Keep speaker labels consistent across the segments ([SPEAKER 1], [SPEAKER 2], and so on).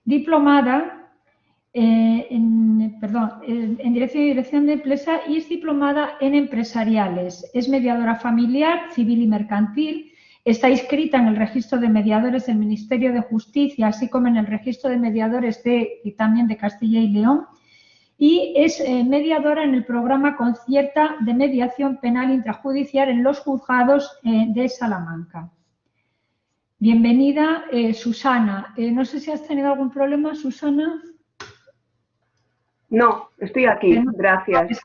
[SPEAKER 1] diplomada en dirección de empresa y es diplomada en empresariales. Es mediadora familiar, civil y mercantil. Está inscrita en el registro de mediadores del Ministerio de Justicia, así como en el registro de mediadores también de Castilla y León. Y es mediadora en el programa Concierta de Mediación Penal Intrajudicial en los juzgados de Salamanca. Bienvenida, Susana. No sé si has tenido algún problema, Susana.
[SPEAKER 2] No, estoy aquí. Gracias.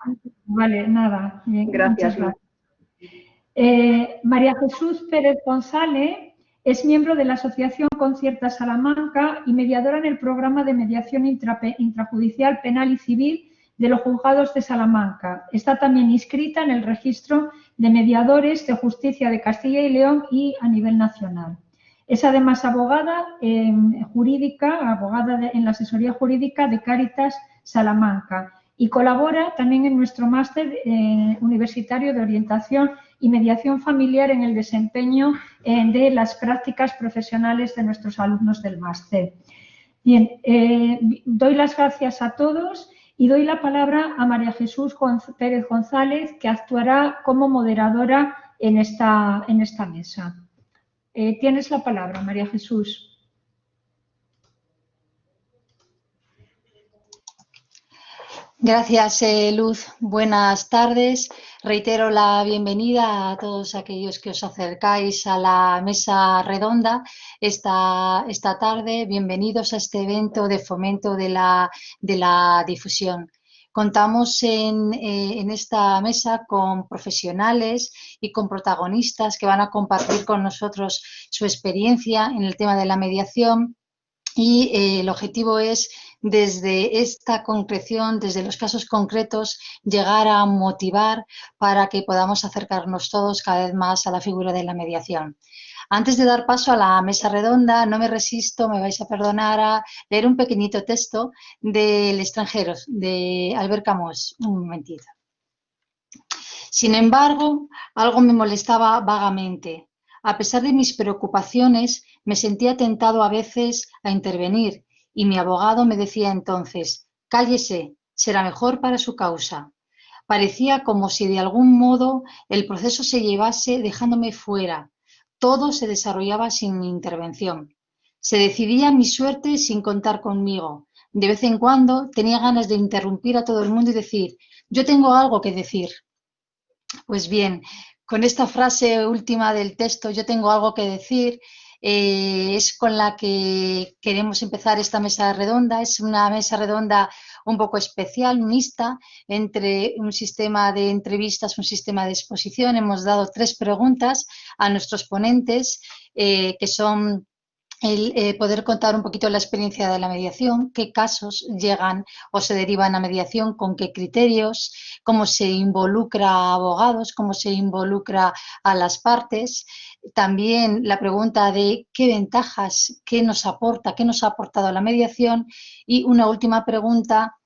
[SPEAKER 1] Vale, nada. Bien,
[SPEAKER 2] gracias.
[SPEAKER 1] Muchas gracias. María Jesús Pérez González es miembro de la Asociación Concierta Salamanca y mediadora en el programa de mediación intrajudicial penal y civil de los juzgados de Salamanca. Está también inscrita en el registro de mediadores de justicia de Castilla y León y a nivel nacional. Es además abogada jurídica, en la asesoría jurídica de Cáritas Salamanca y colabora también en nuestro máster universitario de orientación y mediación familiar en el desempeño de las prácticas profesionales de nuestros alumnos del máster. Bien, doy las gracias a todos y doy la palabra a María Jesús Pérez González, que actuará como moderadora en esta mesa. Tienes la palabra, María Jesús.
[SPEAKER 3] Gracias, Luz. Buenas tardes. Reitero la bienvenida a todos aquellos que os acercáis a la mesa redonda esta tarde. Bienvenidos a este evento de fomento de la difusión. Contamos en esta mesa con profesionales y con protagonistas que van a compartir con nosotros su experiencia en el tema de la mediación y el objetivo es, desde esta concreción, desde los casos concretos, llegar a motivar para que podamos acercarnos todos cada vez más a la figura de la mediación. Antes de dar paso a la mesa redonda, no me resisto, me vais a perdonar, a leer un pequeñito texto del extranjero, de Albert Camus. Un momentito. Sin embargo, algo me molestaba vagamente. A pesar de mis preocupaciones, me sentía tentado a veces a intervenir y mi abogado me decía entonces: «Cállese, será mejor para su causa». Parecía como si de algún modo el proceso se llevase dejándome fuera. Todo se desarrollaba sin mi intervención. Se decidía mi suerte sin contar conmigo. De vez en cuando tenía ganas de interrumpir a todo el mundo y decir: «Yo tengo algo que decir». Pues bien, con esta frase última del texto, yo tengo algo que decir, es con la que queremos empezar esta mesa redonda. Es una mesa redonda un poco especial, mixta, entre un sistema de entrevistas, un sistema de exposición. Hemos dado 3 preguntas a nuestros ponentes, que son el poder contar un poquito la experiencia de la mediación, qué casos llegan o se derivan a mediación, con qué criterios, cómo se involucra a abogados, cómo se involucra a las partes. También la pregunta de qué ventajas, qué nos aporta, qué nos ha aportado la mediación. Y una última pregunta,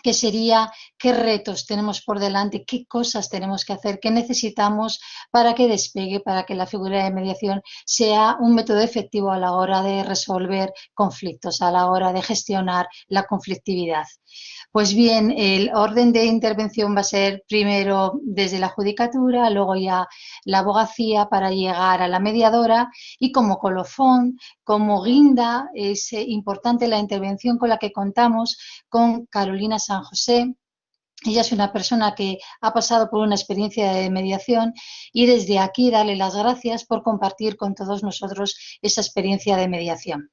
[SPEAKER 3] que sería qué retos tenemos por delante, qué cosas tenemos que hacer, qué necesitamos para que despegue, para que la figura de mediación sea un método efectivo a la hora de resolver conflictos, a la hora de gestionar la conflictividad. Pues bien, el orden de intervención va a ser primero desde la judicatura, luego ya la abogacía, para llegar a la mediadora, y como colofón, como guinda, es importante la intervención con la que contamos con Carolina San José. Ella es una persona que ha pasado por una experiencia de mediación y desde aquí darle las gracias por compartir con todos nosotros esa experiencia de mediación.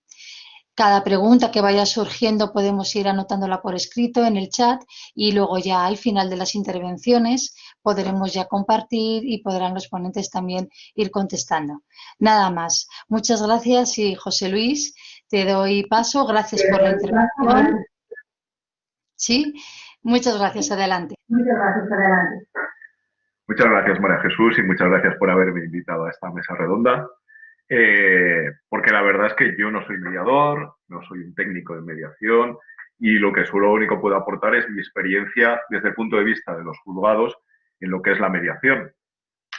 [SPEAKER 3] Cada pregunta que vaya surgiendo podemos ir anotándola por escrito en el chat y luego ya al final de las intervenciones podremos ya compartir y podrán los ponentes también ir contestando. Nada más. Muchas gracias y José Luis, te doy paso. Gracias por la intervención. Sí, muchas gracias. Adelante.
[SPEAKER 4] Muchas gracias, adelante. Muchas gracias, María Jesús, y muchas gracias por haberme invitado a esta mesa redonda. Porque la verdad es que yo no soy mediador, no soy un técnico de mediación y lo único que puedo aportar es mi experiencia desde el punto de vista de los juzgados en lo que es la mediación,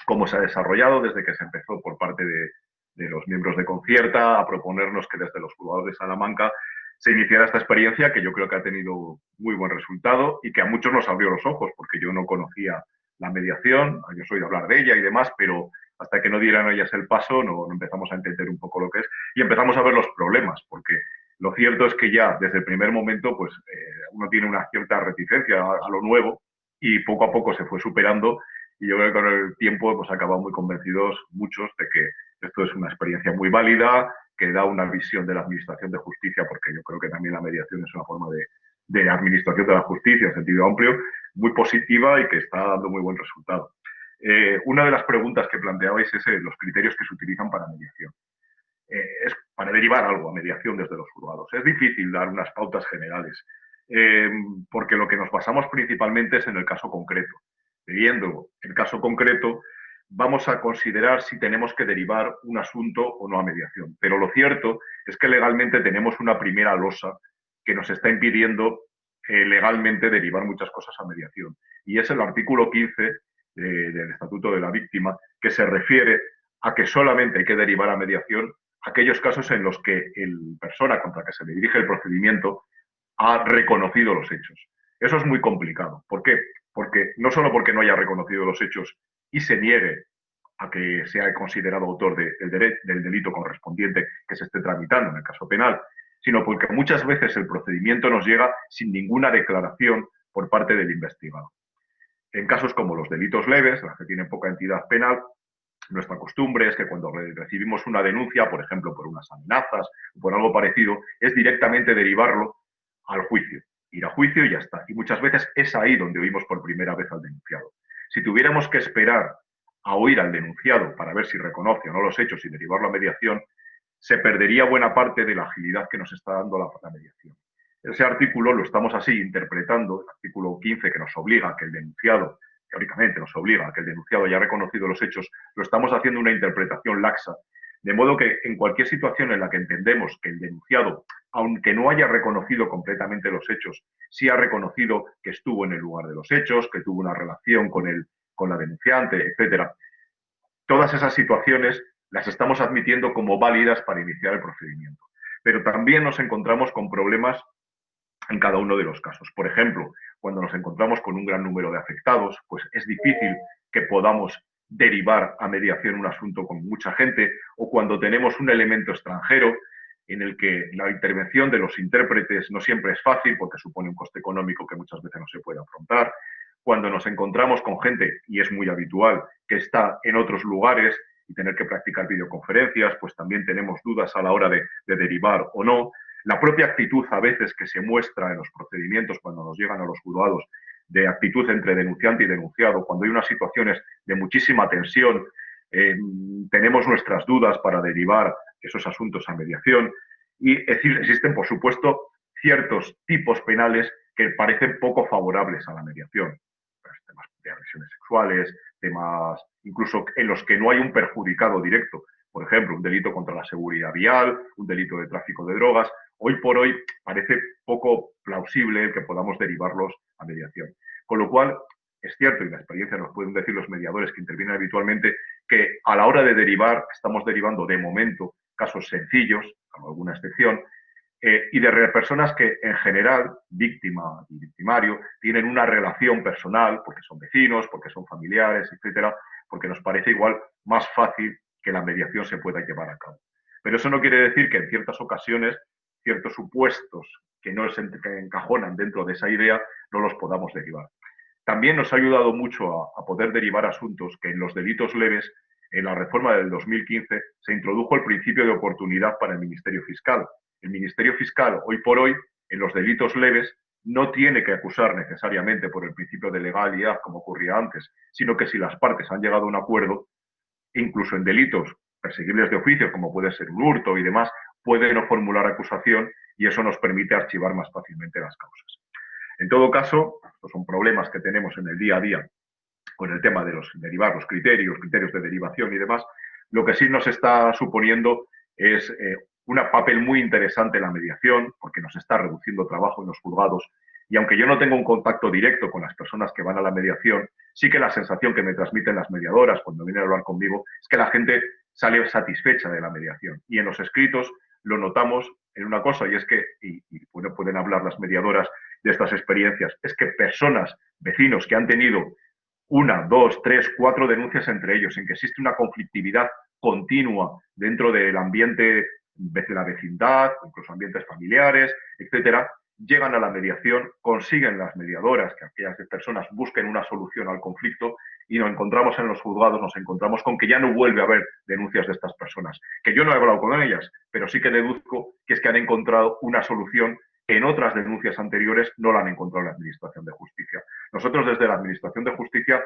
[SPEAKER 4] cómo se ha desarrollado desde que se empezó por parte de los miembros de Concierta a proponernos que desde los juzgados de Salamanca se iniciara esta experiencia que yo creo que ha tenido muy buen resultado y que a muchos nos abrió los ojos, porque yo no conocía la mediación, yo soy de hablar de ella y demás, pero hasta que no dieran ellas el paso no empezamos a entender un poco lo que es y empezamos a ver los problemas, porque lo cierto es que ya desde el primer momento pues uno tiene una cierta reticencia a lo nuevo y poco a poco se fue superando y yo creo que con el tiempo hemos acabado muy convencidos muchos de que esto es una experiencia muy válida, que da una visión de la administración de justicia, porque yo creo que también la mediación es una forma de administración de la justicia en sentido amplio, muy positiva y que está dando muy buen resultado. Una de las preguntas que planteabais es los criterios que se utilizan para mediación. Es para derivar algo a mediación desde los juzgados. Es difícil dar unas pautas generales, porque lo que nos basamos principalmente es en el caso concreto. Viendo el caso concreto, vamos a considerar si tenemos que derivar un asunto o no a mediación. Pero lo cierto es que legalmente tenemos una primera losa que nos está impidiendo legalmente derivar muchas cosas a mediación. Y es el artículo 15 del Estatuto de la Víctima, que se refiere a que solamente hay que derivar a mediación aquellos casos en los que la persona contra la que se le dirige el procedimiento ha reconocido los hechos. Eso es muy complicado. ¿Por qué? Porque no solo porque no haya reconocido los hechos y se niegue a que sea considerado autor del delito correspondiente que se esté tramitando en el caso penal, sino porque muchas veces el procedimiento nos llega sin ninguna declaración por parte del investigado. En casos como los delitos leves, los que tienen poca entidad penal, nuestra costumbre es que cuando recibimos una denuncia, por ejemplo, por unas amenazas o por algo parecido, es directamente derivarlo al juicio. Ir a juicio y ya está. Y muchas veces es ahí donde oímos por primera vez al denunciado. Si tuviéramos que esperar a oír al denunciado para ver si reconoce o no los hechos y derivarlo a mediación, se perdería buena parte de la agilidad que nos está dando la mediación. Ese artículo lo estamos así interpretando, el artículo 15 que nos obliga a que el denunciado, teóricamente nos obliga a que el denunciado haya reconocido los hechos, lo estamos haciendo una interpretación laxa, de modo que en cualquier situación en la que entendemos que el denunciado, aunque no haya reconocido completamente los hechos, sí ha reconocido que estuvo en el lugar de los hechos, que tuvo una relación con la denunciante, etcétera. Todas esas situaciones las estamos admitiendo como válidas para iniciar el procedimiento. Pero también nos encontramos con problemas en cada uno de los casos. Por ejemplo, cuando nos encontramos con un gran número de afectados, pues es difícil que podamos derivar a mediación un asunto con mucha gente, o cuando tenemos un elemento extranjero en el que la intervención de los intérpretes no siempre es fácil porque supone un coste económico que muchas veces no se puede afrontar. Cuando nos encontramos con gente, y es muy habitual, que está en otros lugares y tener que practicar videoconferencias, pues también tenemos dudas a la hora de derivar o no. La propia actitud a veces que se muestra en los procedimientos cuando nos llegan a los juzgados, de actitud entre denunciante y denunciado, cuando hay unas situaciones de muchísima tensión, tenemos nuestras dudas para derivar esos asuntos a mediación. Y es decir, existen, por supuesto, ciertos tipos penales que parecen poco favorables a la mediación. Temas de agresiones sexuales, temas incluso en los que no hay un perjudicado directo. Por ejemplo, un delito contra la seguridad vial, un delito de tráfico de drogas. Hoy por hoy parece poco plausible el que podamos derivarlos a mediación. Con lo cual, es cierto, y la experiencia nos pueden decir los mediadores que intervienen habitualmente, que a la hora de derivar, estamos derivando de momento casos sencillos, con alguna excepción, y de personas que en general, víctima y victimario, tienen una relación personal, porque son vecinos, porque son familiares, etcétera, porque nos parece igual más fácil que la mediación se pueda llevar a cabo. Pero eso no quiere decir que en ciertas ocasiones ciertos supuestos que no se encajonan dentro de esa idea no los podamos derivar. También nos ha ayudado mucho a poder derivar asuntos que en los delitos leves, en la reforma del 2015, se introdujo el principio de oportunidad para el Ministerio Fiscal. El Ministerio Fiscal, hoy por hoy, en los delitos leves, no tiene que acusar necesariamente por el principio de legalidad, como ocurría antes, sino que si las partes han llegado a un acuerdo, incluso en delitos perseguibles de oficio, como puede ser un hurto y demás, puede no formular acusación y eso nos permite archivar más fácilmente las causas. En todo caso, estos son problemas que tenemos en el día a día con el tema de derivar los criterios de derivación y demás. Lo que sí nos está suponiendo es un papel muy interesante en la mediación, porque nos está reduciendo trabajo en los juzgados. Y aunque yo no tengo un contacto directo con las personas que van a la mediación, sí que la sensación que me transmiten las mediadoras cuando vienen a hablar conmigo es que la gente sale satisfecha de la mediación. Y en los escritos lo notamos en una cosa, y es que, bueno, pueden hablar las mediadoras de estas experiencias, es que personas, vecinos que han tenido 1, 2, 3, 4 denuncias entre ellos, en que existe una conflictividad continua dentro del ambiente de la vecindad, incluso ambientes familiares, etcétera, llegan a la mediación, consiguen las mediadoras que aquellas personas busquen una solución al conflicto y nos encontramos en los juzgados, nos encontramos con que ya no vuelve a haber denuncias de estas personas. Que yo no he hablado con ellas, pero sí que deduzco que es que han encontrado una solución que en otras denuncias anteriores no la han encontrado en la Administración de Justicia. Nosotros desde la Administración de Justicia,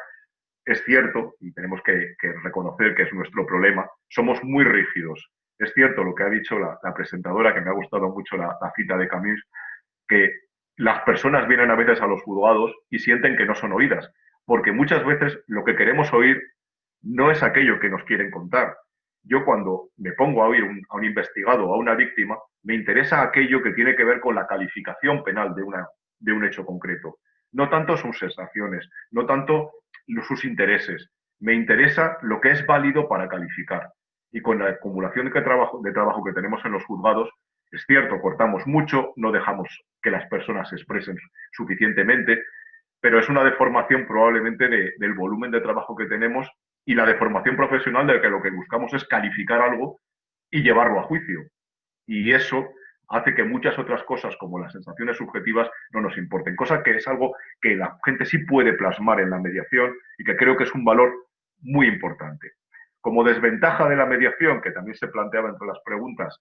[SPEAKER 4] es cierto, y tenemos que reconocer que es nuestro problema, somos muy rígidos. Es cierto lo que ha dicho la presentadora, que me ha gustado mucho la cita de Camus, que las personas vienen a veces a los juzgados y sienten que no son oídas, porque muchas veces lo que queremos oír no es aquello que nos quieren contar. Yo cuando me pongo a oír a un investigado o a una víctima, me interesa aquello que tiene que ver con la calificación penal de un hecho concreto. No tanto sus sensaciones, no tanto sus intereses. Me interesa lo que es válido para calificar. Y con la acumulación de trabajo que tenemos en los juzgados, es cierto, cortamos mucho, no dejamos que las personas se expresen suficientemente, pero es una deformación probablemente del volumen de trabajo que tenemos y la deformación profesional de que lo que buscamos es calificar algo y llevarlo a juicio. Y eso hace que muchas otras cosas, como las sensaciones subjetivas, no nos importen. Cosa que es algo que la gente sí puede plasmar en la mediación y que creo que es un valor muy importante. Como desventaja de la mediación, que también se planteaba entre las preguntas,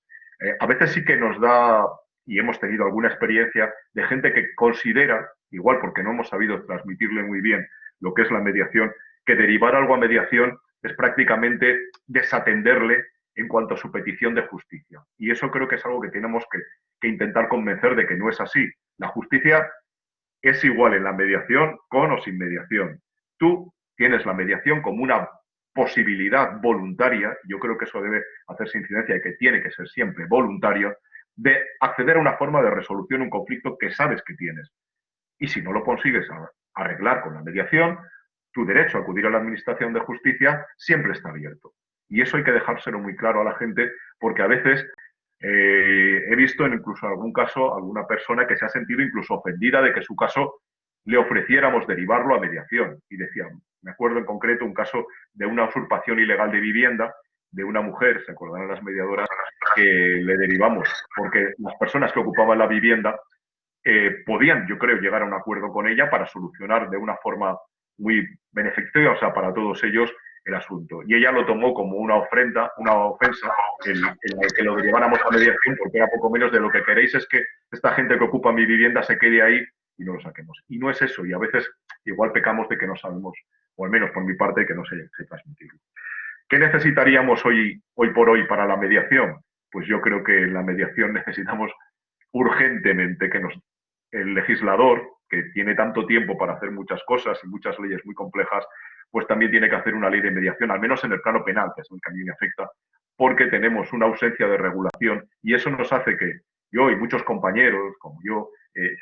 [SPEAKER 4] a veces sí que nos da, y hemos tenido alguna experiencia, de gente que considera, igual porque no hemos sabido transmitirle muy bien lo que es la mediación, que derivar algo a mediación es prácticamente desatenderle en cuanto a su petición de justicia. Y eso creo que es algo que tenemos que intentar convencer de que no es así. La justicia es igual en la mediación, con o sin mediación. Tú tienes la mediación como una posibilidad voluntaria, yo creo que eso debe hacerse incidencia y que tiene que ser siempre voluntaria, de acceder a una forma de resolución de un conflicto que sabes que tienes. Y si no lo consigues arreglar con la mediación, tu derecho a acudir a la Administración de Justicia siempre está abierto. Y eso hay que dejárselo muy claro a la gente, porque a veces he visto en incluso algún caso alguna persona que se ha sentido incluso ofendida de que su caso le ofreciéramos derivarlo a mediación. Y decía, me acuerdo en concreto un caso de una usurpación ilegal de vivienda de una mujer, se acordarán las mediadoras, que le derivamos, porque las personas que ocupaban la vivienda podían, yo creo, llegar a un acuerdo con ella para solucionar de una forma muy beneficiosa para todos ellos el asunto. Y ella lo tomó como una ofensa, en la que lo deriváramos a mediación, porque era poco menos de lo que queréis es que esta gente que ocupa mi vivienda se quede ahí y no lo saquemos. Y no es eso, y a veces igual pecamos de que no sabemos, o al menos por mi parte, que no sé transmitirlo. ¿Qué necesitaríamos hoy por hoy para la mediación? Pues yo creo que en la mediación necesitamos urgentemente que el legislador, que tiene tanto tiempo para hacer muchas cosas y muchas leyes muy complejas, pues también tiene que hacer una ley de mediación, al menos en el plano penal, que es el que a mí me afecta, porque tenemos una ausencia de regulación y eso nos hace que yo y muchos compañeros, como yo,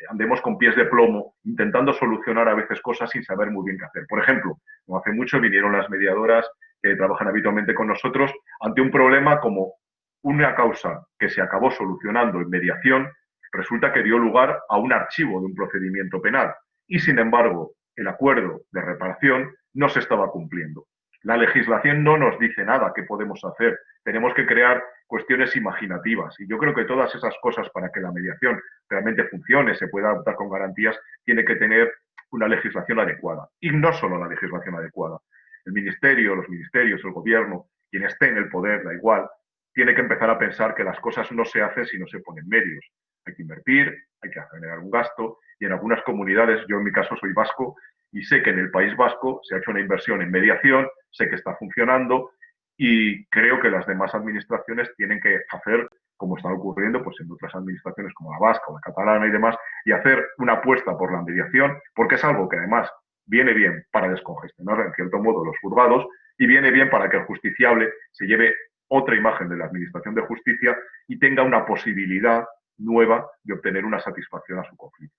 [SPEAKER 4] andemos con pies de plomo intentando solucionar a veces cosas sin saber muy bien qué hacer. Por ejemplo, no hace mucho vinieron las mediadoras que trabajan habitualmente con nosotros ante un problema como una causa que se acabó solucionando en mediación, resulta que dio lugar a un archivo de un procedimiento penal y, sin embargo, el acuerdo de reparación no se estaba cumpliendo. La legislación no nos dice nada qué podemos hacer. Tenemos que crear cuestiones imaginativas. Y yo creo que todas esas cosas, para que la mediación realmente funcione, se pueda adoptar con garantías, tiene que tener una legislación adecuada. Y no solo la legislación adecuada. El ministerio, los ministerios, el gobierno, quien esté en el poder, da igual, tiene que empezar a pensar que las cosas no se hacen si no se ponen medios. Hay que invertir, hay que generar un gasto, y en algunas comunidades, yo en mi caso soy vasco, y sé que en el País Vasco se ha hecho una inversión en mediación, sé que está funcionando, y creo que las demás administraciones tienen que hacer, como está ocurriendo pues en otras administraciones como la vasca o la catalana y demás, y hacer una apuesta por la mediación, porque es algo que además viene bien para descongestionar en cierto modo los juzgados y viene bien para que el justiciable se lleve otra imagen de la Administración de Justicia y tenga una posibilidad nueva de obtener una satisfacción a su conflicto.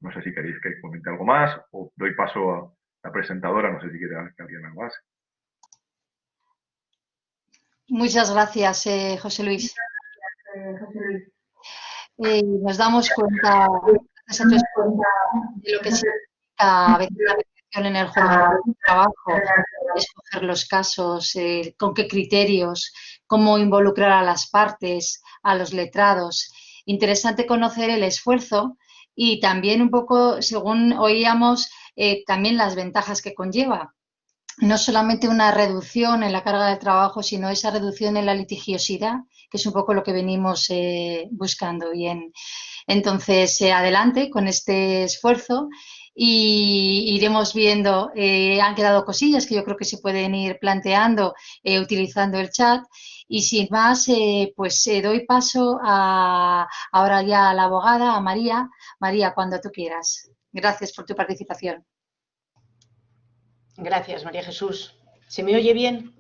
[SPEAKER 4] No sé si queréis que comente algo más o doy paso a la presentadora, no sé si quiere alguien algo más.
[SPEAKER 3] Muchas gracias, José Luis. Nos damos cuenta, gracias a tu experiencia, de lo que significa a veces la mediación en el juzgado de trabajo, escoger los casos, con qué criterios, cómo involucrar a las partes, a los letrados. Interesante conocer el esfuerzo y también un poco, según oíamos, también las ventajas que conlleva. No solamente una reducción en la carga de trabajo, sino esa reducción en la litigiosidad, que es un poco lo que venimos buscando. Bien, entonces, adelante con este esfuerzo y iremos viendo, han quedado cosillas que yo creo que se pueden ir planteando utilizando el chat. Y sin más, pues doy paso ahora ya a la abogada, a María. María, cuando tú quieras. Gracias por tu participación.
[SPEAKER 5] Gracias, María Jesús. ¿Se me oye bien?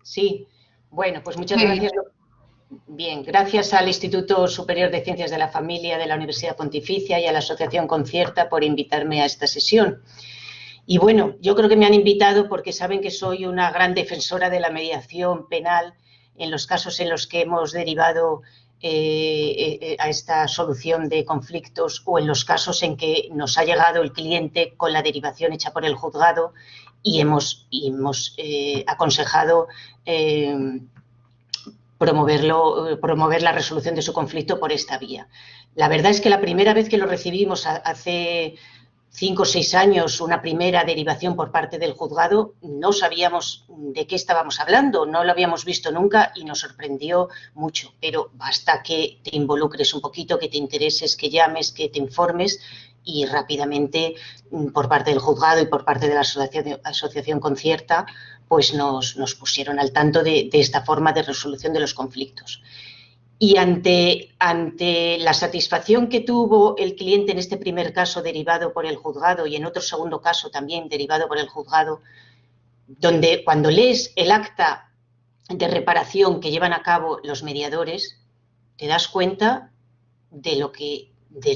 [SPEAKER 5] Sí. Bueno, pues muchas gracias. Bien, gracias al Instituto Superior de Ciencias de la Familia de la Universidad Pontificia y a la Asociación Concierta por invitarme a esta sesión. Y bueno, yo creo que me han invitado porque saben que soy una gran defensora de la mediación penal en los casos en los que hemos derivado a esta solución de conflictos o en los casos en que nos ha llegado el cliente con la derivación hecha por el juzgado y hemos aconsejado promover la resolución de su conflicto por esta vía. La verdad es que la primera vez que lo recibimos hace 5 o 6 años, una primera derivación por parte del juzgado, no sabíamos de qué estábamos hablando, no lo habíamos visto nunca y nos sorprendió mucho. Pero basta que te involucres un poquito, que te intereses, que llames, que te informes y rápidamente por parte del juzgado y por parte de la Asociación Concierta, pues nos pusieron al tanto de esta forma de resolución de los conflictos. Y ante la satisfacción que tuvo el cliente en este primer caso derivado por el juzgado y en otro segundo caso también derivado por el juzgado, donde cuando lees el acta de reparación que llevan a cabo los mediadores, te das cuenta del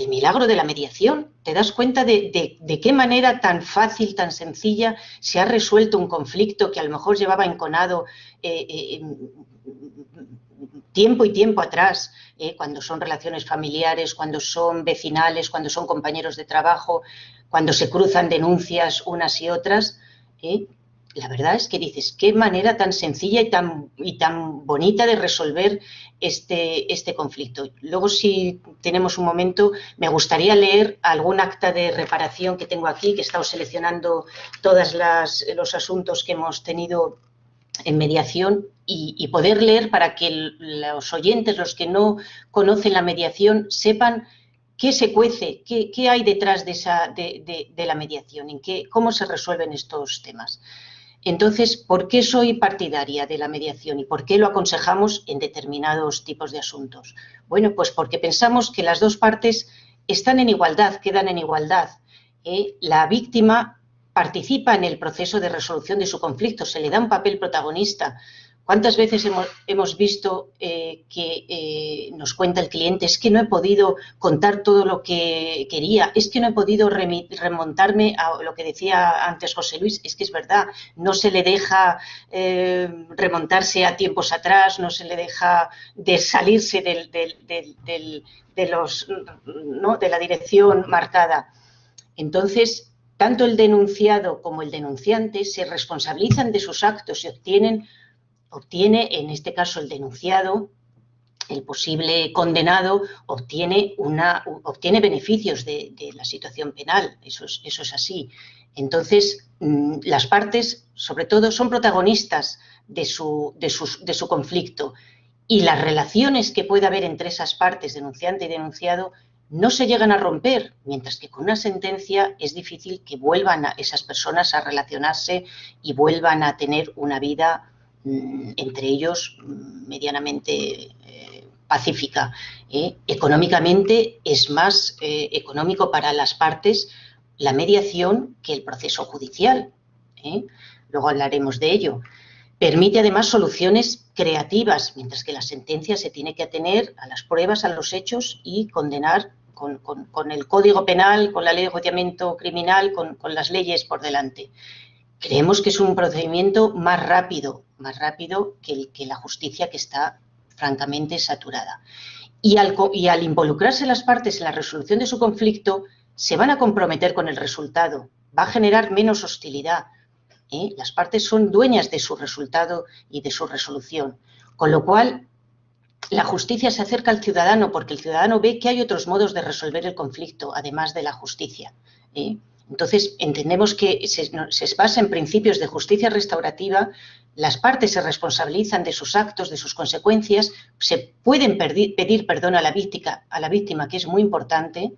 [SPEAKER 5] milagro de la mediación, te das cuenta de qué manera tan fácil, tan sencilla se ha resuelto un conflicto que a lo mejor llevaba enconado tiempo y tiempo atrás, cuando son relaciones familiares, cuando son vecinales, cuando son compañeros de trabajo, cuando se cruzan denuncias unas y otras. La verdad es que dices, qué manera tan sencilla y tan bonita de resolver este conflicto. Luego, si tenemos un momento, me gustaría leer algún acta de reparación que tengo aquí, que he estado seleccionando todos los asuntos que hemos tenido en mediación y poder leer para que los oyentes, los que no conocen la mediación, sepan qué se cuece, qué hay detrás de la mediación, cómo se resuelven estos temas. Entonces, ¿por qué soy partidaria de la mediación y por qué lo aconsejamos en determinados tipos de asuntos? Bueno, pues porque pensamos que las dos partes están en igualdad, quedan en igualdad. La víctima participa en el proceso de resolución de su conflicto, se le da un papel protagonista. ¿Cuántas veces hemos visto que nos cuenta el cliente, es que no he podido contar todo lo que quería, es que no he podido remontarme a lo que decía antes José Luis? Es que es verdad, no se le deja remontarse a tiempos atrás, no se le deja de salirse de la dirección marcada. Entonces, tanto el denunciado como el denunciante se responsabilizan de sus actos y obtiene, en este caso el denunciado, el posible condenado, obtiene beneficios de la situación penal, eso es así. Entonces, las partes, sobre todo, son protagonistas de su conflicto y las relaciones que puede haber entre esas partes, denunciante y denunciado, no se llegan a romper, mientras que con una sentencia es difícil que vuelvan esas personas a relacionarse y vuelvan a tener una vida entre ellos medianamente pacífica. Económicamente es más económico para las partes la mediación que el proceso judicial. Luego hablaremos de ello. Permite además soluciones creativas, mientras que la sentencia se tiene que atener a las pruebas, a los hechos y condenar con el Código Penal, con la Ley de Enjuiciamiento Criminal, con las leyes por delante. Creemos que es un procedimiento más rápido que la justicia, que está francamente saturada. Y al involucrarse las partes en la resolución de su conflicto, se van a comprometer con el resultado, va a generar menos hostilidad. Las partes son dueñas de su resultado y de su resolución, con lo cual la justicia se acerca al ciudadano porque el ciudadano ve que hay otros modos de resolver el conflicto, además de la justicia. Entonces, entendemos que se basa en principios de justicia restaurativa, las partes se responsabilizan de sus actos, de sus consecuencias, se pueden pedir perdón a la víctima, que es muy importante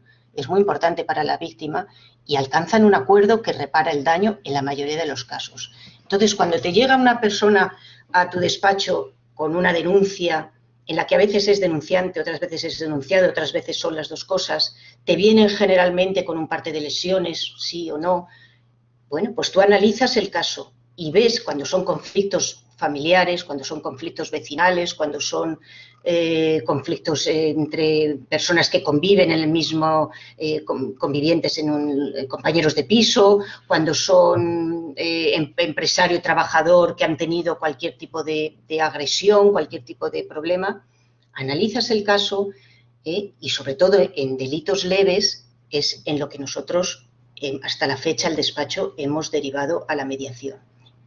[SPEAKER 5] para la víctima, y alcanzan un acuerdo que repara el daño en la mayoría de los casos. Entonces, cuando te llega una persona a tu despacho con una denuncia, en la que a veces es denunciante, otras veces es denunciado, otras veces son las dos cosas, te vienen generalmente con un parte de lesiones, sí o no, bueno, pues tú analizas el caso y ves cuando son conflictos familiares, cuando son conflictos vecinales, cuando son conflictos entre personas que conviven en el mismo, convivientes compañeros de piso, cuando son empresario y trabajador que han tenido cualquier tipo de agresión, cualquier tipo de problema, analizas el caso y sobre todo en delitos leves es en lo que nosotros hasta la fecha el despacho hemos derivado a la mediación.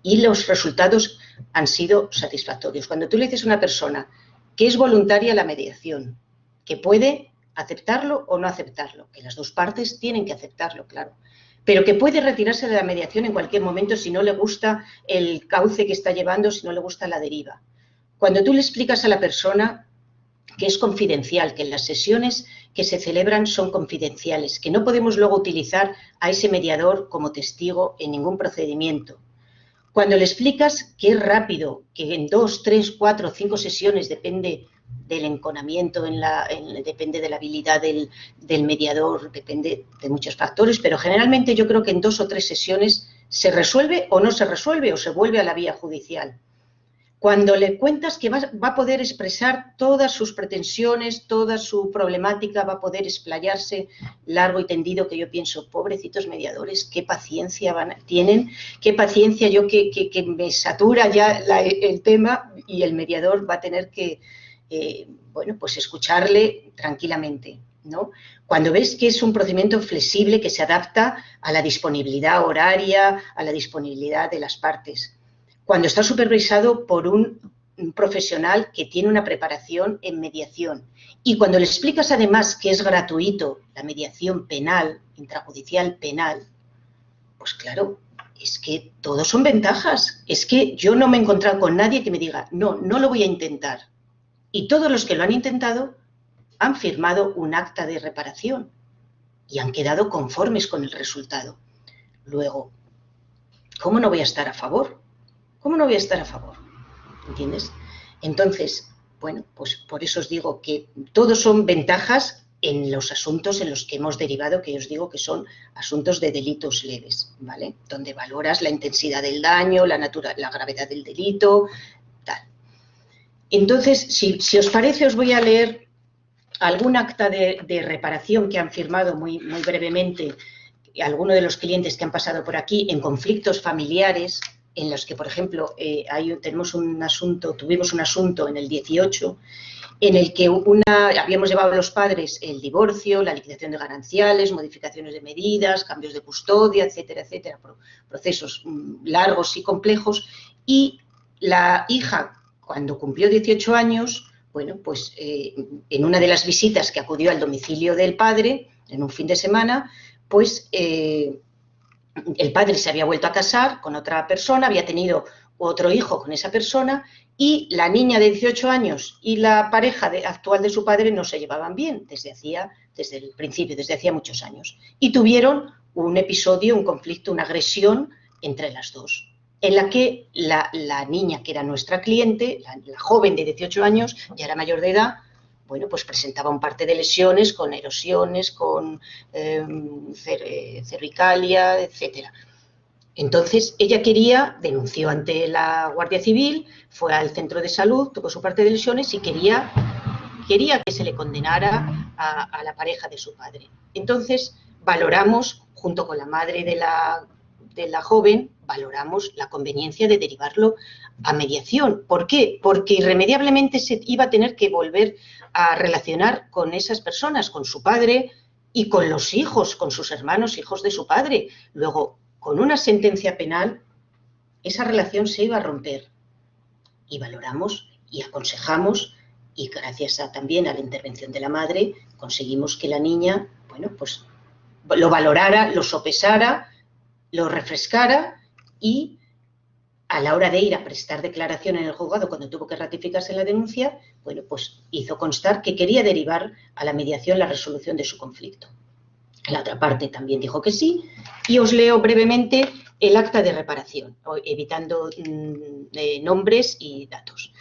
[SPEAKER 5] Y los resultados han sido satisfactorios. Cuando tú le dices a una persona que es voluntaria la mediación, que puede aceptarlo o no aceptarlo, que las dos partes tienen que aceptarlo, claro, pero que puede retirarse de la mediación en cualquier momento si no le gusta el cauce que está llevando, si no le gusta la deriva. Cuando tú le explicas a la persona que es confidencial, que las sesiones que se celebran son confidenciales, que no podemos luego utilizar a ese mediador como testigo en ningún procedimiento. Cuando le explicas que es rápido, que en 2, 3, 4, 5 sesiones, depende del enconamiento, depende de la habilidad del mediador, depende de muchos factores, pero generalmente yo creo que en 2 o 3 sesiones se resuelve o no se resuelve o se vuelve a la vía judicial. Cuando le cuentas que va a poder expresar todas sus pretensiones, toda su problemática, va a poder explayarse largo y tendido, que yo pienso, pobrecitos mediadores, qué paciencia tienen, qué paciencia yo que me satura ya el tema y el mediador va a tener que, bueno, pues escucharle tranquilamente, ¿no? Cuando ves que es un procedimiento flexible que se adapta a la disponibilidad horaria, a la disponibilidad de las partes. Cuando está supervisado por un profesional que tiene una preparación en mediación. Y cuando le explicas además que es gratuito la mediación penal, intrajudicial penal, pues claro, es que todos son ventajas. Es que yo no me he encontrado con nadie que me diga, no, no lo voy a intentar. Y todos los que lo han intentado han firmado un acta de reparación y han quedado conformes con el resultado. Luego, ¿cómo no voy a estar a favor? ¿Cómo no voy a estar a favor? ¿Entiendes? Entonces, bueno, pues por eso os digo que todos son ventajas en los asuntos en los que hemos derivado, que os digo que son asuntos de delitos leves, ¿vale? Donde valoras la intensidad del daño, la gravedad del delito, tal. Entonces, si os parece, os voy a leer algún acta de reparación que han firmado muy brevemente algunos de los clientes que han pasado por aquí en conflictos familiares, en los que, por ejemplo, tuvimos un asunto en el 18 en el que habíamos llevado a los padres el divorcio, la liquidación de gananciales, modificaciones de medidas, cambios de custodia, etcétera, etcétera, procesos largos y complejos, y la hija, cuando cumplió 18 años, bueno, pues en una de las visitas que acudió al domicilio del padre, en un fin de semana, pues el padre se había vuelto a casar con otra persona, había tenido otro hijo con esa persona y la niña de 18 años y la pareja actual de su padre no se llevaban bien desde el principio, desde hacía muchos años. Y tuvieron un episodio, un conflicto, una agresión entre las dos, en la que la niña, que era nuestra cliente, la joven de 18 años, ya era mayor de edad, bueno, pues presentaba un parte de lesiones con erosiones, con cervicalia, etcétera. Entonces, ella denunció ante la Guardia Civil, fue al centro de salud, tuvo su parte de lesiones y quería que se le condenara a la pareja de su padre. Entonces, valoramos, junto con la madre de la de la joven, valoramos la conveniencia de derivarlo a mediación. ¿Por qué? Porque irremediablemente se iba a tener que volver a relacionar con esas personas, con su padre y con los hijos, con sus hermanos, hijos de su padre. Luego, con una sentencia penal, esa relación se iba a romper. Y valoramos y aconsejamos, y gracias también a la intervención de la madre, conseguimos que la niña, bueno, pues lo valorara, lo sopesara, lo refrescara y a la hora de ir a prestar declaración en el juzgado cuando tuvo que ratificarse la denuncia, bueno, pues hizo constar que quería derivar a la mediación la resolución de su conflicto. La otra parte también dijo que sí y os leo brevemente el acta de reparación, evitando nombres y datos.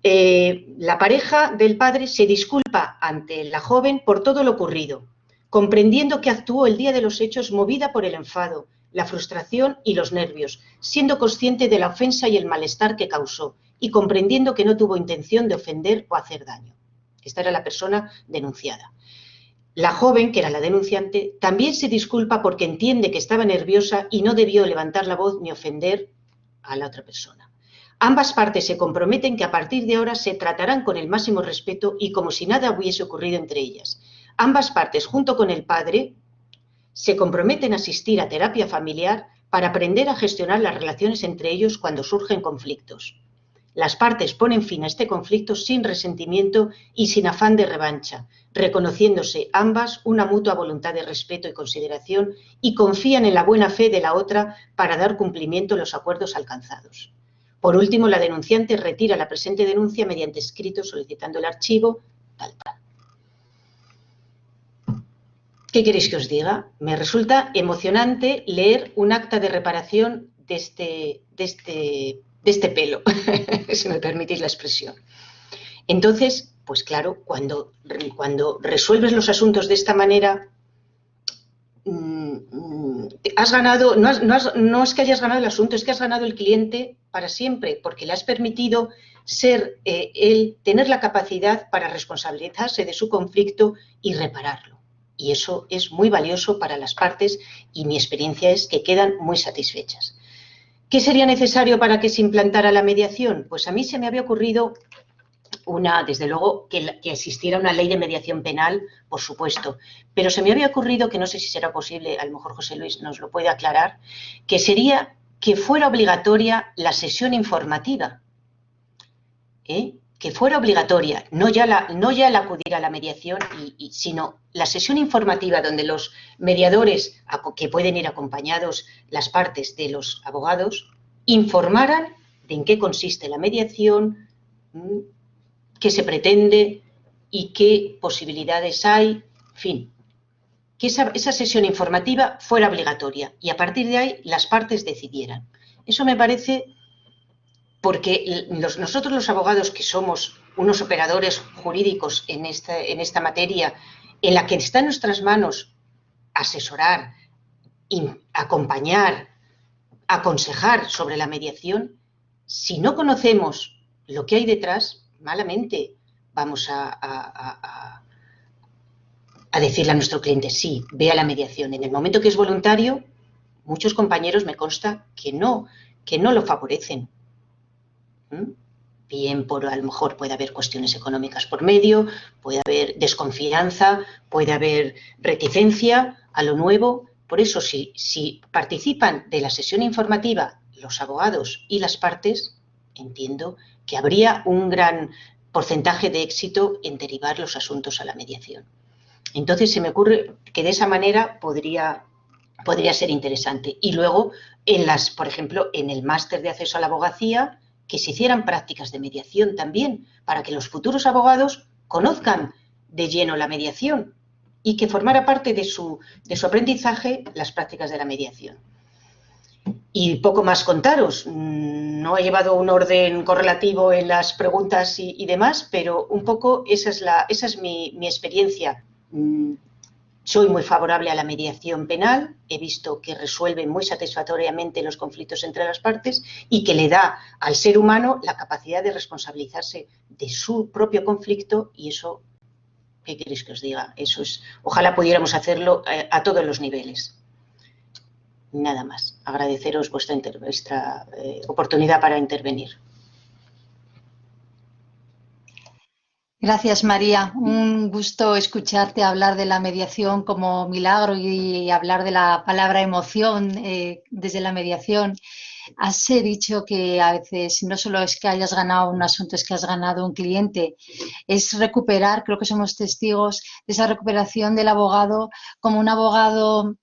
[SPEAKER 5] La pareja del padre se disculpa ante la joven por todo lo ocurrido, comprendiendo que actuó el día de los hechos movida por el enfado, la frustración y los nervios, siendo consciente de la ofensa y el malestar que causó y comprendiendo que no tuvo intención de ofender o hacer daño. Esta era la persona denunciada. La joven, que era la denunciante, también se disculpa porque entiende que estaba nerviosa y no debió levantar la voz ni ofender a la otra persona. Ambas partes se comprometen que a partir de ahora se tratarán con el máximo respeto y como si nada hubiese ocurrido entre ellas. Ambas partes, junto con el padre, se comprometen a asistir a terapia familiar para aprender a gestionar las relaciones entre ellos cuando surgen conflictos. Las partes ponen fin a este conflicto sin resentimiento y sin afán de revancha, reconociéndose ambas una mutua voluntad de respeto y consideración y confían en la buena fe de la otra para dar cumplimiento a los acuerdos alcanzados. Por último, la denunciante retira la presente denuncia mediante escrito solicitando el archivo, tal. ¿Qué queréis que os diga? Me resulta emocionante leer un acta de reparación de este pelo, si me permitís la expresión. Entonces, pues claro, cuando resuelves los asuntos de esta manera, has ganado, no es que hayas ganado el asunto, es que has ganado el cliente para siempre, porque le has permitido ser él, tener la capacidad para responsabilizarse de su conflicto y repararlo. Y eso es muy valioso para las partes y mi experiencia es que quedan muy satisfechas. ¿Qué sería necesario para que se implantara la mediación? Pues a mí se me había ocurrido desde luego, que existiera una ley de mediación penal, por supuesto, pero se me había ocurrido, que no sé si será posible, a lo mejor José Luis nos lo puede aclarar, que sería que fuera obligatoria la sesión informativa, que fuera obligatoria, no ya el acudir a la mediación, sino la sesión informativa donde los mediadores, que pueden ir acompañados las partes de los abogados, informaran de en qué consiste la mediación, qué se pretende y qué posibilidades hay, en fin, que esa sesión informativa fuera obligatoria y a partir de ahí las partes decidieran. Eso me parece porque nosotros los abogados que somos unos operadores jurídicos en esta materia, en la que está en nuestras manos asesorar, acompañar, aconsejar sobre la mediación, si no conocemos lo que hay detrás, malamente vamos a decirle a nuestro cliente, sí, ve a la mediación. En el momento que es voluntario, muchos compañeros me consta que no lo favorecen. Bien, a lo mejor puede haber cuestiones económicas por medio, puede haber desconfianza, puede haber reticencia a lo nuevo. Por eso, si participan de la sesión informativa los abogados y las partes, entiendo que habría un gran porcentaje de éxito en derivar los asuntos a la mediación. Entonces, se me ocurre que de esa manera podría ser interesante. Y luego, por ejemplo, en el máster de acceso a la abogacía, que se hicieran prácticas de mediación también, para que los futuros abogados conozcan de lleno la mediación y que formara parte de su aprendizaje las prácticas de la mediación. Y poco más contaros, no he llevado un orden correlativo en las preguntas y demás, pero un poco esa es mi experiencia. Soy muy favorable a la mediación penal, he visto que resuelve muy satisfactoriamente los conflictos entre las partes y que le da al ser humano la capacidad de responsabilizarse de su propio conflicto y eso, ¿qué queréis que os diga? Eso es, ojalá pudiéramos hacerlo a todos los niveles. Nada más. Agradeceros vuestra oportunidad para intervenir.
[SPEAKER 3] Gracias, María. Un gusto escucharte hablar de la mediación como milagro y hablar de la palabra emoción desde la mediación. Has dicho que a veces no solo es que hayas ganado un asunto, es que has ganado un cliente. Es recuperar, creo que somos testigos de esa recuperación del abogado como un abogado,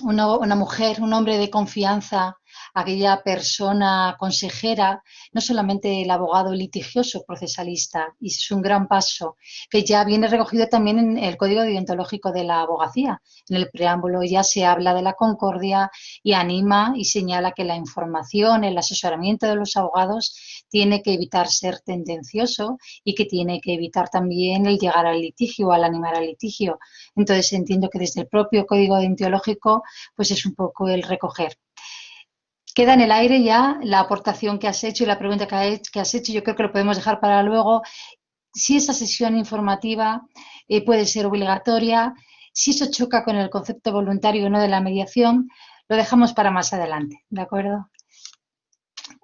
[SPEAKER 3] una mujer, un hombre de confianza, aquella persona consejera, no solamente el abogado litigioso procesalista, y es un gran paso que ya viene recogido también en el Código Deontológico de la Abogacía. En el preámbulo ya se habla de la concordia y anima y señala que la información, el asesoramiento de los abogados tiene que evitar ser tendencioso y que tiene que evitar también el llegar al litigio o al animar al litigio. Entonces entiendo que desde el propio Código Deontológico pues es un poco el recoger. Queda en el aire ya la aportación que has hecho y la pregunta que has hecho. Yo creo que lo podemos dejar para luego. Si esa sesión informativa puede ser obligatoria, si eso choca con el concepto voluntario o no de la mediación, lo dejamos para más adelante, ¿de acuerdo?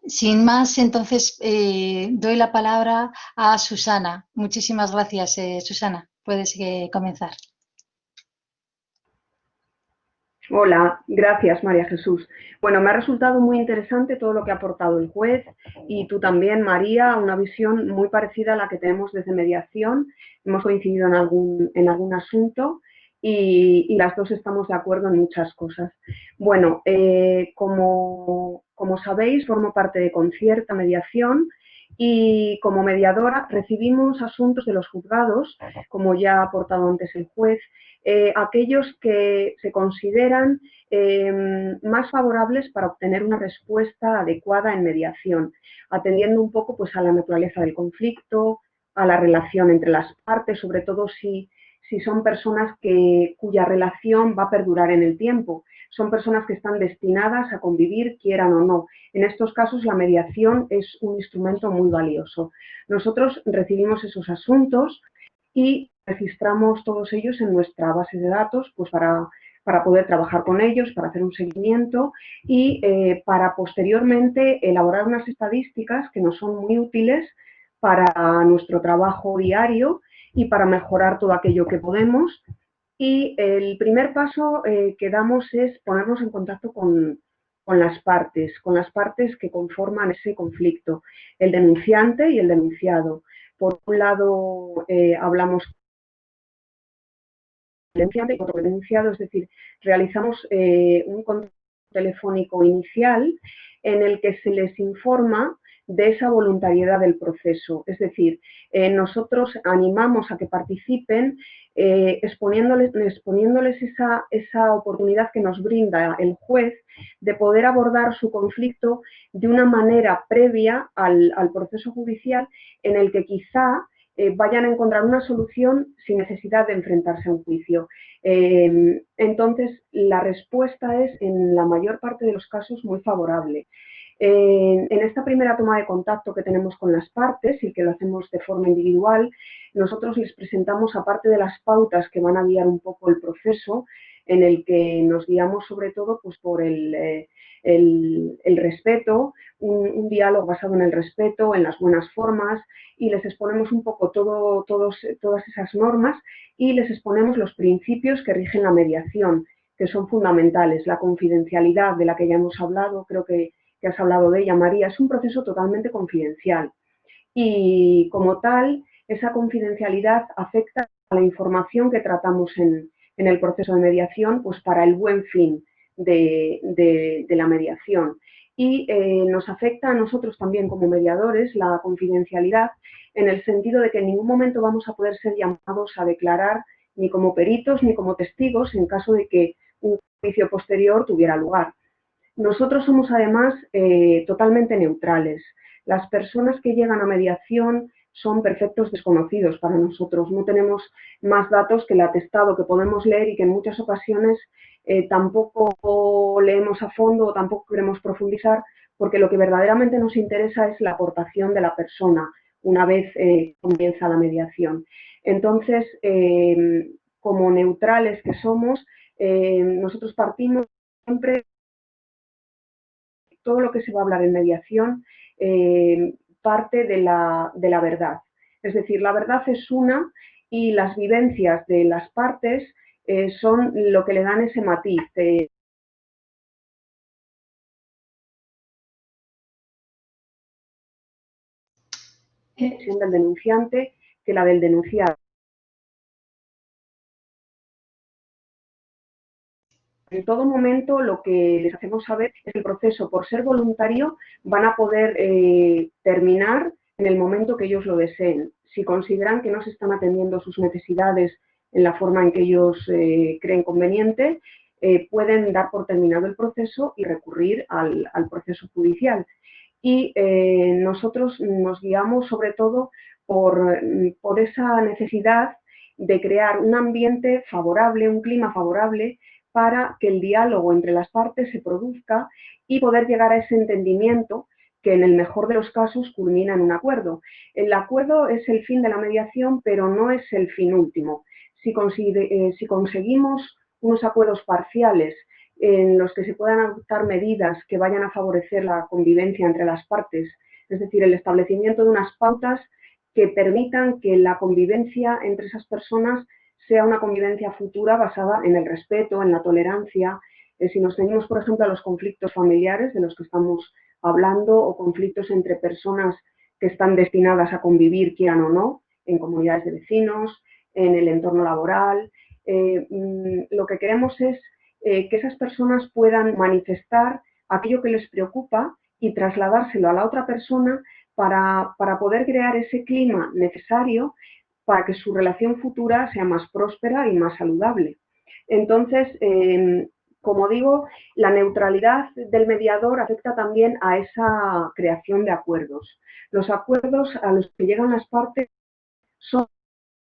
[SPEAKER 3] Sin más, entonces doy la palabra a Susana. Muchísimas gracias, Susana. Puedes comenzar.
[SPEAKER 2] Hola, gracias María Jesús. Bueno, me ha resultado muy interesante todo lo que ha aportado el juez y tú también, María, una visión muy parecida a la que tenemos desde mediación. Hemos coincidido en algún asunto y las dos estamos de acuerdo en muchas cosas. Bueno, como sabéis, formo parte de Concierta Mediación y como mediadora recibimos asuntos de los juzgados, como ya ha aportado antes el juez, aquellos que se consideran más favorables para obtener una respuesta adecuada en mediación, atendiendo un poco pues, a la naturaleza del conflicto, a la relación entre las partes, sobre todo si son personas cuya relación va a perdurar en el tiempo. Son personas que están destinadas a convivir, quieran o no. En estos casos, la mediación es un instrumento muy valioso. Nosotros recibimos esos asuntos y registramos todos ellos en nuestra base de datos pues para poder trabajar con ellos, para hacer un seguimiento y para posteriormente elaborar unas estadísticas que nos son muy útiles para nuestro trabajo diario y para mejorar todo aquello que podemos. Y el primer paso que damos es ponernos en contacto con las partes que conforman ese conflicto, el denunciante y el denunciado. Por un lado, hablamos y con el denunciado, es decir, realizamos un contacto telefónico inicial en el que se les informa de esa voluntariedad del proceso. Es decir, nosotros animamos a que participen exponiéndoles esa oportunidad que nos brinda el juez de poder abordar su conflicto de una manera previa al proceso judicial en el que quizá vayan a encontrar una solución sin necesidad de enfrentarse a un juicio. Entonces, la respuesta es, en la mayor parte de los casos, muy favorable. En esta primera toma de contacto que tenemos con las partes y que lo hacemos de forma individual, nosotros les presentamos, aparte de las pautas que van a guiar un poco el proceso, en el que nos guiamos sobre todo pues, por el respeto, un diálogo basado en el respeto, en las buenas formas, y les exponemos un poco todas esas normas y les exponemos los principios que rigen la mediación, que son fundamentales. La confidencialidad, de la que ya hemos hablado, creo que has hablado de ella, María, es un proceso totalmente confidencial y como tal, esa confidencialidad afecta a la información que tratamos en el proceso de mediación, pues para el buen fin de la mediación. Y nos afecta a nosotros también como mediadores la confidencialidad en el sentido de que en ningún momento vamos a poder ser llamados a declarar ni como peritos ni como testigos en caso de que un juicio posterior tuviera lugar. Nosotros somos además totalmente neutrales. Las personas que llegan a mediación son perfectos desconocidos para nosotros. No tenemos más datos que el atestado que podemos leer y que en muchas ocasiones tampoco leemos a fondo o tampoco queremos profundizar, porque lo que verdaderamente nos interesa es la aportación de la persona una vez comienza la mediación. Entonces, como neutrales que somos, nosotros partimos siempre todo lo que se va a hablar en mediación parte de la verdad. Es decir, la verdad es una y las vivencias de las partes son lo que le dan ese matiz. Del denunciante que la del denunciado. En todo momento lo que les hacemos saber es que el proceso, por ser voluntario, van a poder terminar en el momento que ellos lo deseen. Si consideran que no se están atendiendo sus necesidades en la forma en que ellos creen conveniente, pueden dar por terminado el proceso y recurrir al proceso judicial. Y nosotros nos guiamos sobre todo por esa necesidad de crear un ambiente favorable, un clima favorable para que el diálogo entre las partes se produzca y poder llegar a ese entendimiento que en el mejor de los casos culmina en un acuerdo. El acuerdo es el fin de la mediación, pero no es el fin último. Si conseguimos unos acuerdos parciales en los que se puedan adoptar medidas que vayan a favorecer la convivencia entre las partes, es decir, el establecimiento de unas pautas que permitan que la convivencia entre esas personas sea una convivencia futura basada en el respeto, en la tolerancia. Si nos ceñimos, por ejemplo, a los conflictos familiares de los que estamos hablando o conflictos entre personas que están destinadas a convivir, quieran o no, en comunidades de vecinos, en el entorno laboral, lo que queremos es que esas personas puedan manifestar aquello que les preocupa y trasladárselo a la otra persona para poder crear ese clima necesario para que su relación futura sea más próspera y más saludable. Entonces, como digo, la neutralidad del mediador afecta también a esa creación de acuerdos. Los acuerdos a los que llegan las partes son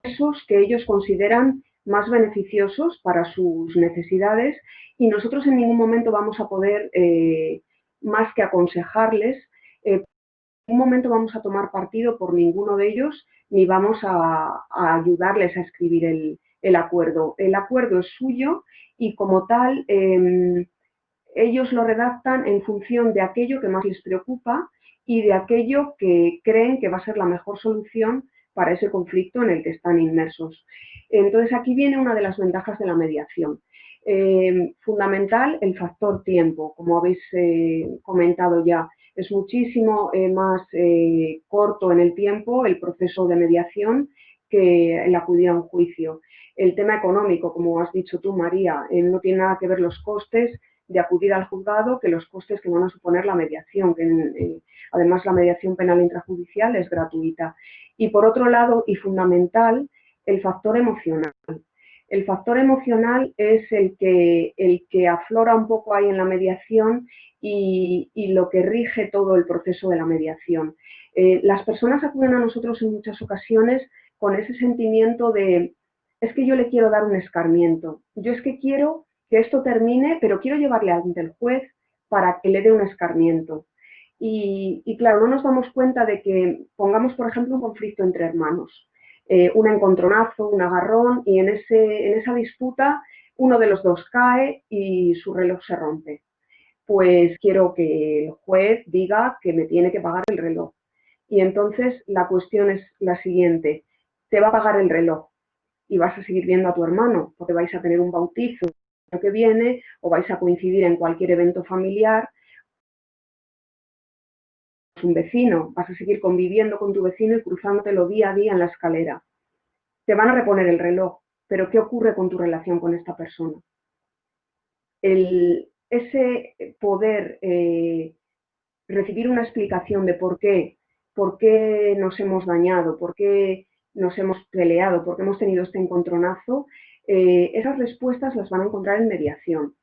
[SPEAKER 2] esos que ellos consideran más beneficiosos para sus necesidades y nosotros en ningún momento vamos a poder, más que aconsejarles, en ningún momento vamos a tomar partido por ninguno de ellos ni vamos a ayudarles a escribir el acuerdo. El acuerdo es suyo y como tal ellos lo redactan en función de aquello que más les preocupa y de aquello que creen que va a ser la mejor solución para ese conflicto en el que están inmersos. Entonces, aquí viene una de las ventajas de la mediación. Fundamental, el factor tiempo, como habéis comentado ya. Es muchísimo más corto en el tiempo el proceso de mediación que el acudir a un juicio. El tema económico, como has dicho tú, María, no tiene nada que ver los costes de acudir al juzgado que los costes que van a suponer la mediación, que además la mediación penal intrajudicial es gratuita. Y por otro lado, y fundamental, el factor emocional. El factor emocional es el que aflora un poco ahí en la mediación y lo que rige todo el proceso de la mediación. Las personas acuden a nosotros en muchas ocasiones con ese sentimiento de, es que yo le quiero dar un escarmiento, yo es que quiero que esto termine, pero quiero llevarle ante el juez para que le dé un escarmiento. Y claro, no nos damos cuenta de que pongamos, por ejemplo, un conflicto entre hermanos, un encontronazo, un agarrón, y en esa disputa uno de los dos cae y su reloj se rompe. Pues quiero que el juez diga que me tiene que pagar el reloj. Y entonces la cuestión es la siguiente, te va a pagar el reloj y vas a seguir viendo a tu hermano, porque vais a tener un bautizo el año que viene o vais a coincidir en cualquier evento familiar. Un vecino, vas a seguir conviviendo con tu vecino y cruzándotelo día a día en la escalera. Te van a reponer el reloj, pero ¿qué ocurre con tu relación con esta persona? Ese poder recibir una explicación de por qué nos hemos dañado, por qué nos hemos peleado, por qué hemos tenido este encontronazo, esas respuestas las van a encontrar en mediación.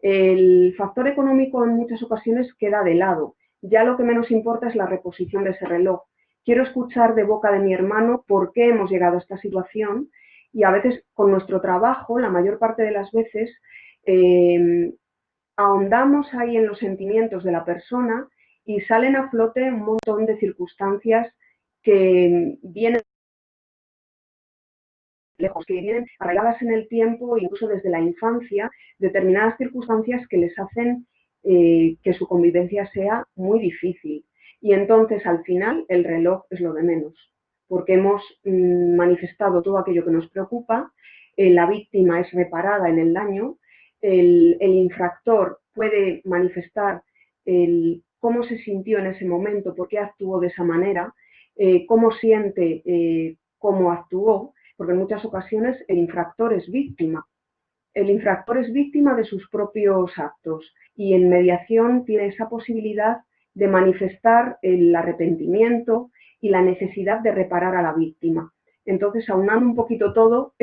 [SPEAKER 2] El factor económico en muchas ocasiones queda de lado. Ya lo que menos importa es la reposición de ese reloj. Quiero escuchar de boca de mi hermano por qué hemos llegado a esta situación y a veces con nuestro trabajo, la mayor parte de las veces, ahondamos ahí en los sentimientos de la persona y salen a flote un montón de circunstancias que vienen lejos, que vienen arraigadas en el tiempo, incluso desde la infancia, determinadas circunstancias que les hacen que su convivencia sea muy difícil. Y entonces, al final, el reloj es lo de menos, porque hemos manifestado todo aquello que nos preocupa, la víctima es reparada en el daño, el infractor puede manifestar cómo se sintió en ese momento, por qué actuó de esa manera, cómo siente, cómo actuó, porque en muchas ocasiones el infractor es víctima. El infractor es víctima de sus propios actos y en mediación tiene esa posibilidad de manifestar el arrepentimiento y la necesidad de reparar a la víctima. Entonces, aunando un poquito todo,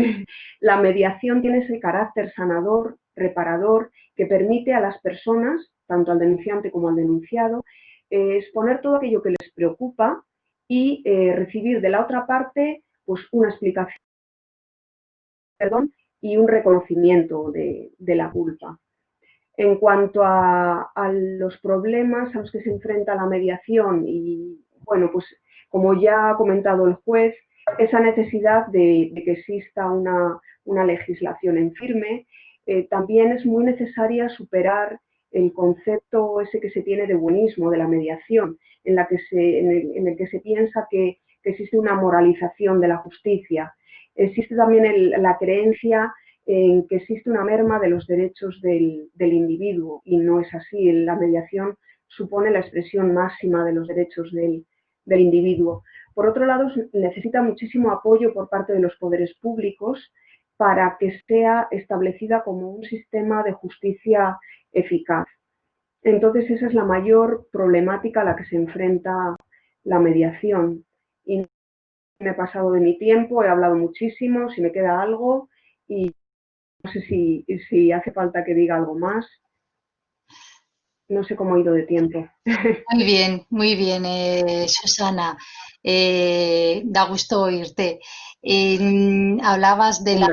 [SPEAKER 2] la mediación tiene ese carácter sanador, reparador, que permite a las personas, tanto al denunciante como al denunciado, exponer todo aquello que les preocupa y recibir de la otra parte pues, una explicación, y un reconocimiento de la culpa. En cuanto a los problemas a los que se enfrenta la mediación y, bueno, pues como ya ha comentado el juez, esa necesidad de que exista una legislación en firme, también es muy necesaria superar el concepto ese que se tiene de buenismo de la mediación, en el que se piensa que existe una moralización de la justicia. Existe también la creencia en que existe una merma de los derechos del individuo y no es así. La mediación supone la expresión máxima de los derechos del individuo. Por otro lado, necesita muchísimo apoyo por parte de los poderes públicos para que sea establecida como un sistema de justicia eficaz. Entonces, esa es la mayor problemática a la que se enfrenta la mediación. Y me he pasado de mi tiempo, he hablado muchísimo, si me queda algo, y no sé si hace falta que diga algo más. No sé cómo he ido de tiempo.
[SPEAKER 3] Muy bien, Susana. Da gusto oírte. Hablabas de las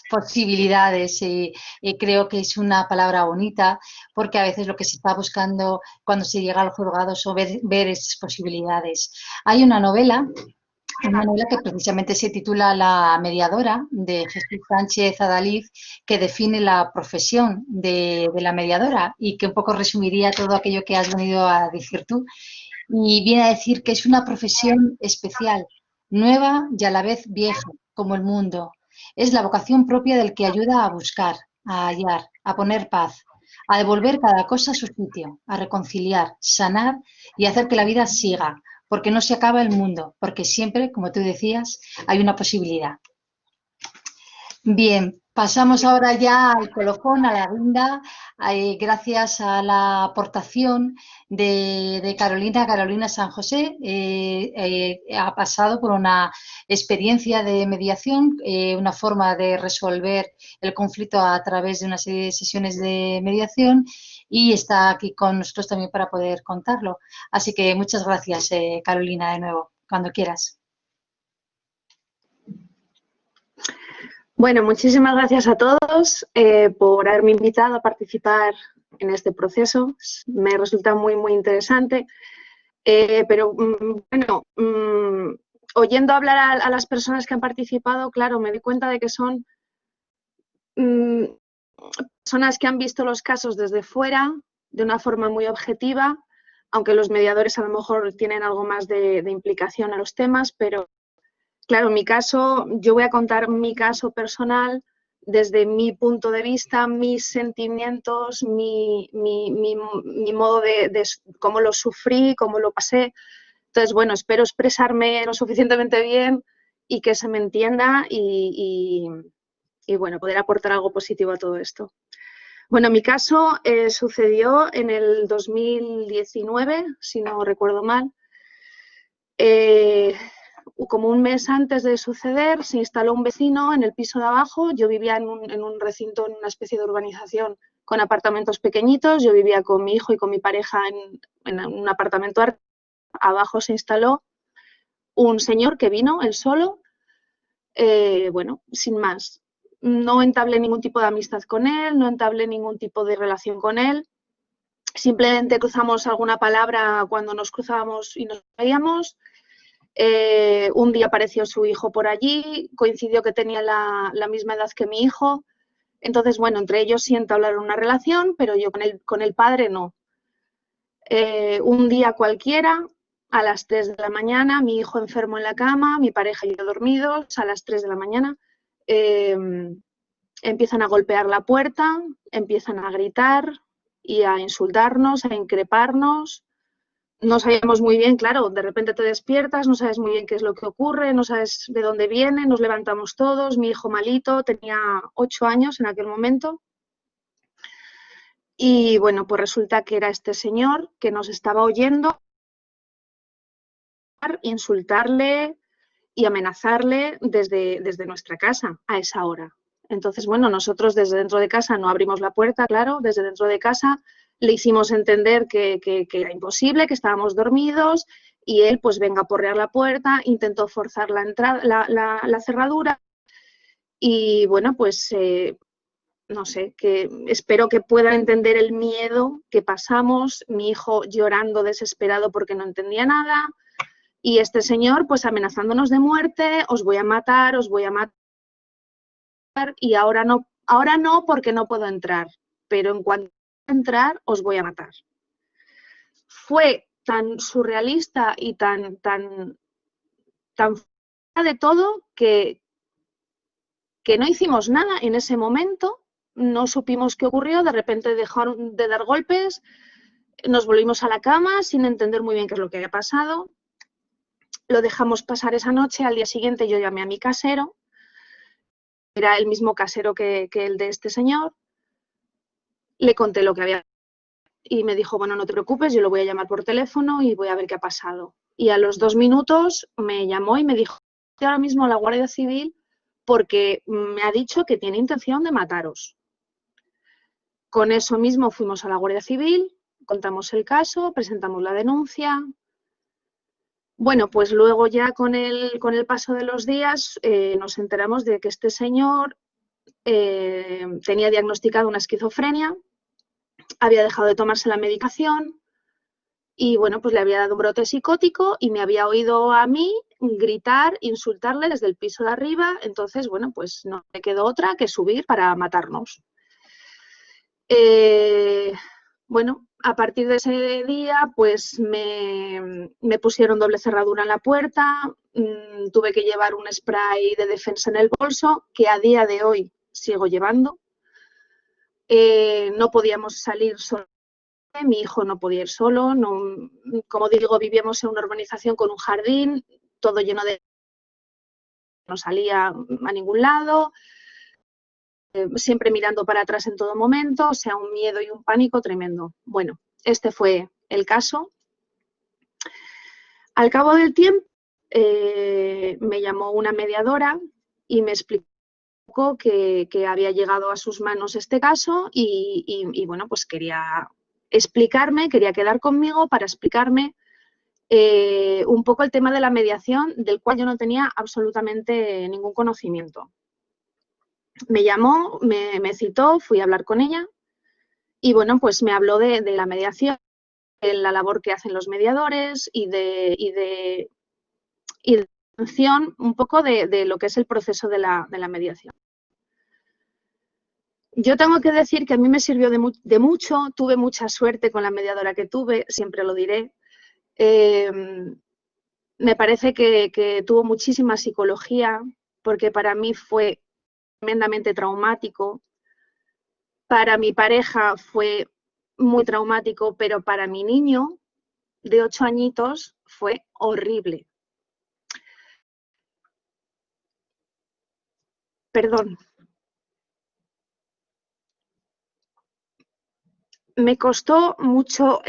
[SPEAKER 3] posibilidades y creo que es una palabra bonita porque a veces lo que se está buscando cuando se llega al juzgado es ver esas posibilidades. Hay una novela que precisamente se titula La mediadora, de Jesús Sánchez Adalid, que define la profesión de la mediadora y que un poco resumiría todo aquello que has venido a decir tú. Y viene a decir que es una profesión especial, nueva y a la vez vieja, como el mundo. Es la vocación propia del que ayuda a buscar, a hallar, a poner paz, a devolver cada cosa a su sitio, a reconciliar, sanar y hacer que la vida siga, porque no se acaba el mundo, porque siempre, como tú decías, hay una posibilidad. Bien, pasamos ahora ya al colofón, a la guinda, gracias a la aportación de Carolina San José. Ha pasado por una experiencia de mediación, una forma de resolver el conflicto a través de una serie de sesiones de mediación y está aquí con nosotros también para poder contarlo. Así que muchas gracias, Carolina, de nuevo, cuando quieras.
[SPEAKER 6] Bueno, muchísimas gracias a todos por haberme invitado a participar en este proceso. Me resulta muy, muy interesante. Pero, bueno, oyendo hablar a las personas que han participado, claro, me doy cuenta de que son personas que han visto los casos desde fuera, de una forma muy objetiva, aunque los mediadores a lo mejor tienen algo más de implicación en los temas, pero claro, en mi caso, yo voy a contar mi caso personal desde mi punto de vista, mis sentimientos, mi modo de cómo lo sufrí, cómo lo pasé. Entonces, bueno, espero expresarme lo suficientemente bien y que se me entienda y bueno, poder aportar algo positivo a todo esto. Bueno, mi caso sucedió en el 2019, si no recuerdo mal. Como un mes antes de suceder, se instaló un vecino en el piso de abajo. Yo vivía en un recinto, en una especie de urbanización con apartamentos pequeñitos. Yo vivía con mi hijo y con mi pareja en un apartamento. Abajo se instaló un señor que vino él solo, bueno, sin más. No entablé ningún tipo de amistad con él, no entablé ningún tipo de relación con él. Simplemente cruzamos alguna palabra cuando nos cruzábamos y nos veíamos. Un día apareció su hijo por allí, coincidió que tenía la misma edad que mi hijo. Entonces, bueno, entre ellos sí entablaron una relación, pero yo con el padre no. Un día cualquiera, a las 3 de la mañana, mi hijo enfermo en la cama, mi pareja y yo dormidos, a las 3 de la mañana, empiezan a golpear la puerta, empiezan a gritar y a insultarnos, a increparnos. No sabíamos muy bien, claro, de repente te despiertas, no sabes muy bien qué es lo que ocurre, no sabes de dónde viene, nos levantamos todos, mi hijo malito, tenía 8 años en aquel momento. Y bueno, pues resulta que era este señor que nos estaba oyendo insultarle y amenazarle desde nuestra casa a esa hora. Entonces, bueno, nosotros desde dentro de casa no abrimos la puerta, claro, desde dentro de casa le hicimos entender que era imposible, que estábamos dormidos, y él, pues venga a porrear la puerta, intentó forzar la entrada, la cerradura, y bueno, pues no sé, que espero que puedan entender el miedo que pasamos, mi hijo llorando desesperado porque no entendía nada, y este señor pues amenazándonos de muerte, os voy a matar, y ahora no porque no puedo entrar, pero en cuanto a entrar os voy a matar. Fue tan surrealista y tan fuera de todo que no hicimos nada en ese momento, no supimos qué ocurrió, de repente dejaron de dar golpes, nos volvimos a la cama sin entender muy bien qué es lo que había pasado, lo dejamos pasar esa noche, al día siguiente yo llamé a mi casero, era el mismo casero que el de este señor, le conté lo que había y me dijo, bueno, no te preocupes, yo lo voy a llamar por teléfono y voy a ver qué ha pasado. Y a los 2 minutos me llamó y me dijo, estoy ahora mismo a la Guardia Civil porque me ha dicho que tiene intención de mataros. Con eso mismo fuimos a la Guardia Civil, contamos el caso, presentamos la denuncia. Bueno, pues luego ya con el paso de los días nos enteramos de que este señor tenía diagnosticada una esquizofrenia, había dejado de tomarse la medicación y bueno, pues le había dado un brote psicótico y me había oído a mí gritar, insultarle desde el piso de arriba, entonces bueno, pues no me quedó otra que subir para matarnos. Bueno, a partir de ese día pues me pusieron doble cerradura en la puerta, tuve que llevar un spray de defensa en el bolso que a día de hoy sigo llevando. No podíamos salir solo, mi hijo no podía ir solo, no, como digo, vivíamos en una urbanización con un jardín, todo lleno de... no salía a ningún lado, siempre mirando para atrás en todo momento, o sea, un miedo y un pánico tremendo. Bueno, este fue el caso. Al cabo del tiempo me llamó una mediadora y me explicó que había llegado a sus manos este caso y bueno, pues quería explicarme, quería quedar conmigo para explicarme un poco el tema de la mediación, del cual yo no tenía absolutamente ningún conocimiento. Me llamó, me citó, fui a hablar con ella y bueno, pues me habló de la mediación, de la labor que hacen los mediadores y de atención un poco de lo que es el proceso de la mediación. Yo tengo que decir que a mí me sirvió de mucho, tuve mucha suerte con la mediadora que tuve, siempre lo diré. Me parece que tuvo muchísima psicología, porque para mí fue tremendamente traumático. Para mi pareja fue muy traumático, pero para mi niño de 8 añitos fue horrible. Perdón. Me costó mucho...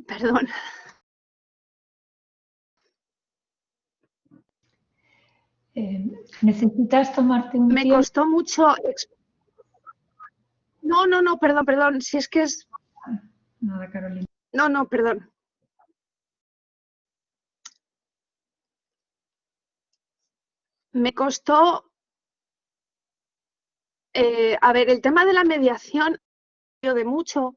[SPEAKER 6] Perdón.
[SPEAKER 1] ¿Necesitas tomarte un tiempo?
[SPEAKER 6] Me costó mucho... No, perdón. Si es que es...
[SPEAKER 1] Nada, Carolina.
[SPEAKER 6] No, perdón. Me costó... a ver, el tema de la mediación de mucho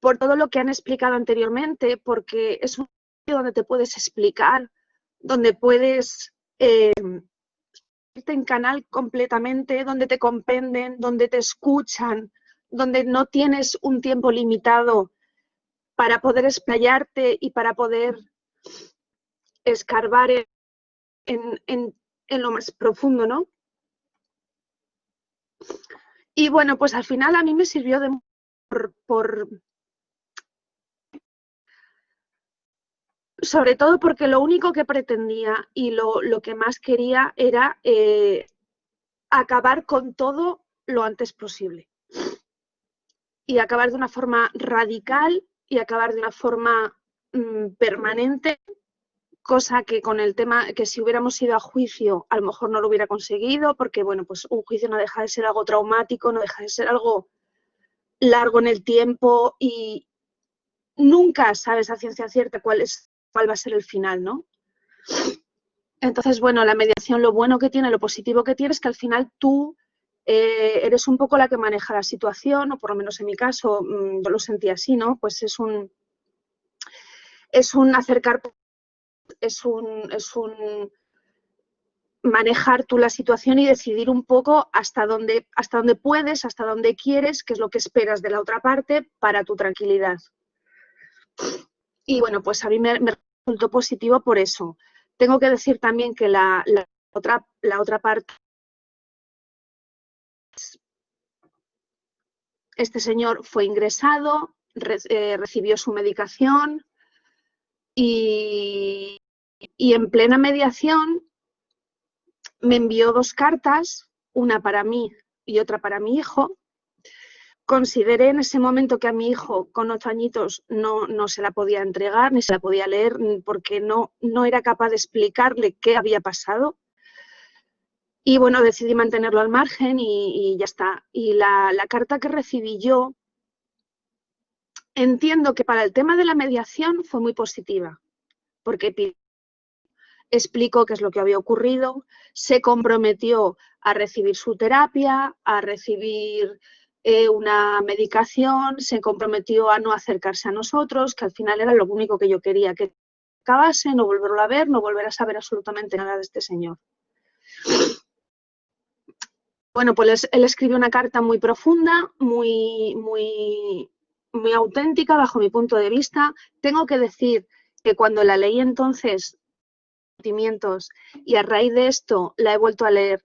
[SPEAKER 6] por todo lo que han explicado anteriormente, porque es un sitio donde te puedes explicar, donde puedes en canal completamente, donde te comprenden, donde te escuchan, donde no tienes un tiempo limitado para poder explayarte y para poder escarbar en lo más profundo, ¿no? Y bueno, pues al final a mí me sirvió de sobre todo porque lo único que pretendía y lo que más quería era acabar con todo lo antes posible. Y acabar de una forma radical y acabar de una forma permanente, cosa que con el tema, que si hubiéramos ido a juicio a lo mejor no lo hubiera conseguido, porque bueno, pues un juicio no deja de ser algo traumático, no deja de ser algo largo en el tiempo y nunca sabes a ciencia cierta cuál va a ser el final, ¿no? Entonces, bueno, la mediación, lo bueno que tiene, lo positivo que tiene es que al final tú eres un poco la que maneja la situación, o por lo menos en mi caso yo lo sentí así, ¿no? Pues es un acercar, es un manejar tú la situación y decidir un poco hasta dónde puedes, hasta dónde quieres, qué es lo que esperas de la otra parte para tu tranquilidad. Y bueno, pues a mí me resultó positivo por eso. Tengo que decir también que la otra parte, este señor fue ingresado, recibió su medicación y en plena mediación me envió 2 cartas, una para mí y otra para mi hijo. Consideré en ese momento que a mi hijo con 8 añitos no se la podía entregar, ni se la podía leer, porque no era capaz de explicarle qué había pasado. Y bueno, decidí mantenerlo al margen y ya está. Y la carta que recibí yo, entiendo que para el tema de la mediación fue muy positiva, porque explicó qué es lo que había ocurrido, se comprometió a recibir su terapia, a recibir una medicación, se comprometió a no acercarse a nosotros, que al final era lo único que yo quería, que acabase, no volverlo a ver, no volver a saber absolutamente nada de este señor. Bueno, pues él escribió una carta muy profunda, muy auténtica bajo mi punto de vista. Tengo que decir que cuando la leí entonces, sentimientos, y a raíz de esto la he vuelto a leer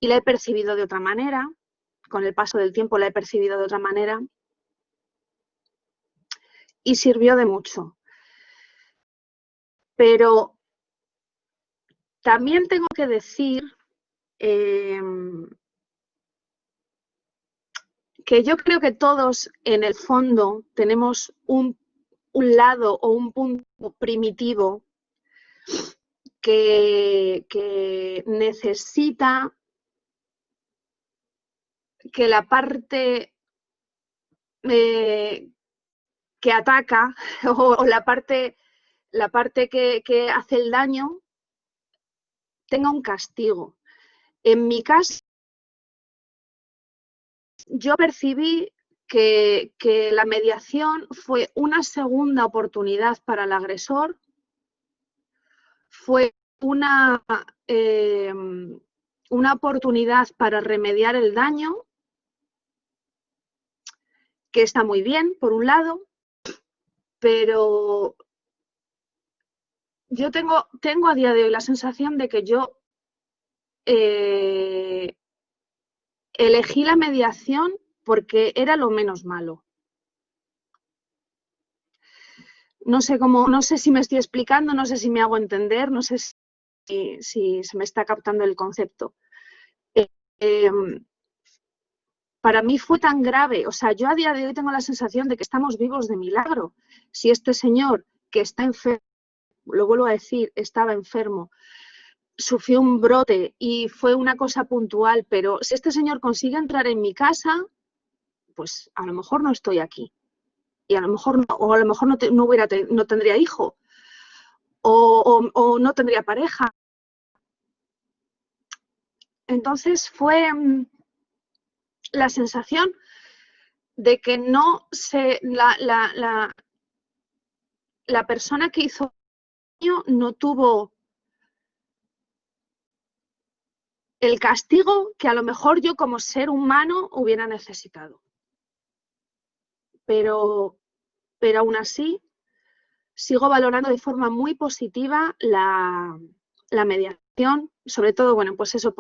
[SPEAKER 6] y la he percibido de otra manera, con el paso del tiempo la he percibido de otra manera y sirvió de mucho. Pero también tengo que decir que yo creo que todos en el fondo tenemos un lado o un punto primitivo que necesita que la parte que ataca o la parte que hace el daño tenga un castigo. En mi caso, yo percibí que la mediación fue una segunda oportunidad para el agresor, fue una oportunidad para remediar el daño, que está muy bien, por un lado, pero yo tengo a día de hoy la sensación de que yo elegí la mediación porque era lo menos malo. No sé si me estoy explicando, no sé si me hago entender, no sé si se me está captando el concepto. Para mí fue tan grave, o sea, yo a día de hoy tengo la sensación de que estamos vivos de milagro. Si este señor que está enfermo, lo vuelvo a decir, estaba enfermo, sufrió un brote y fue una cosa puntual, pero si este señor consigue entrar en mi casa, pues a lo mejor no estoy aquí. Y a lo mejor no, o a lo mejor no tendría hijo, o no tendría pareja. Entonces fue la sensación de que la persona que hizo daño no tuvo el castigo que a lo mejor yo como ser humano hubiera necesitado. Pero aún así sigo valorando de forma muy positiva la mediación, sobre todo, bueno, pues eso,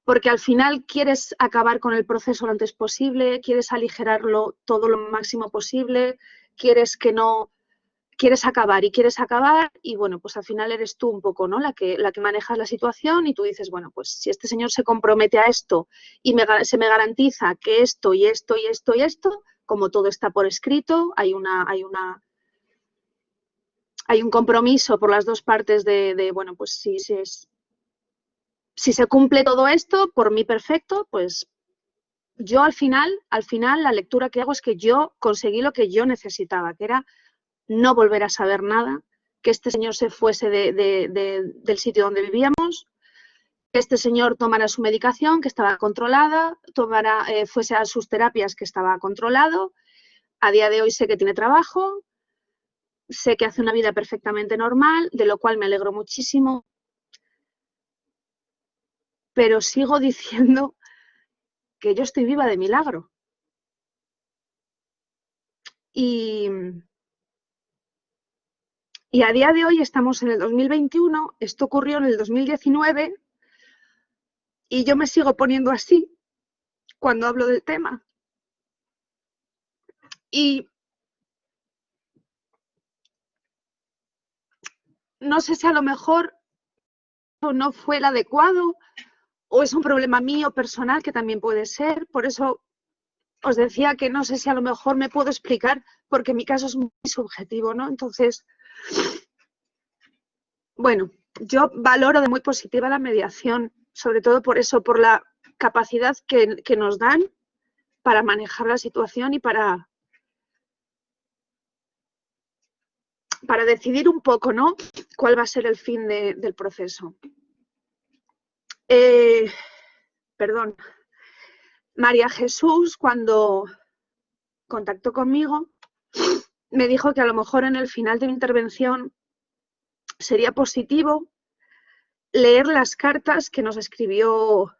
[SPEAKER 6] porque al final quieres acabar con el proceso lo antes posible, quieres aligerarlo todo lo máximo posible, quieres acabar y bueno, pues al final eres tú un poco, ¿no? La que manejas la situación y tú dices, bueno, pues si este señor se compromete a esto y se me garantiza que esto y esto y esto y esto, como todo está por escrito, hay un compromiso por las dos partes de bueno, pues si se cumple todo esto, por mí perfecto, pues yo al final la lectura que hago es que yo conseguí lo que yo necesitaba, que era no volver a saber nada, que este señor se fuese del sitio donde vivíamos, que este señor tomara su medicación, que estaba controlada, fuese a sus terapias, que estaba controlado. A día de hoy sé que tiene trabajo, sé que hace una vida perfectamente normal, de lo cual me alegro muchísimo, pero sigo diciendo que yo estoy viva de milagro. Y a día de hoy estamos en el 2021, esto ocurrió en el 2019 y yo me sigo poniendo así cuando hablo del tema. Y no sé si a lo mejor no fue el adecuado o es un problema mío personal que también puede ser. Por eso os decía que no sé si a lo mejor me puedo explicar porque mi caso es muy subjetivo, ¿no? Entonces, bueno, yo valoro de muy positiva la mediación, sobre todo por eso, por la capacidad que nos dan para manejar la situación y para decidir un poco, ¿no?, cuál va a ser el fin del proceso. Perdón. María Jesús, cuando contactó conmigo, me dijo que a lo mejor en el final de mi intervención sería positivo leer las cartas que nos escribió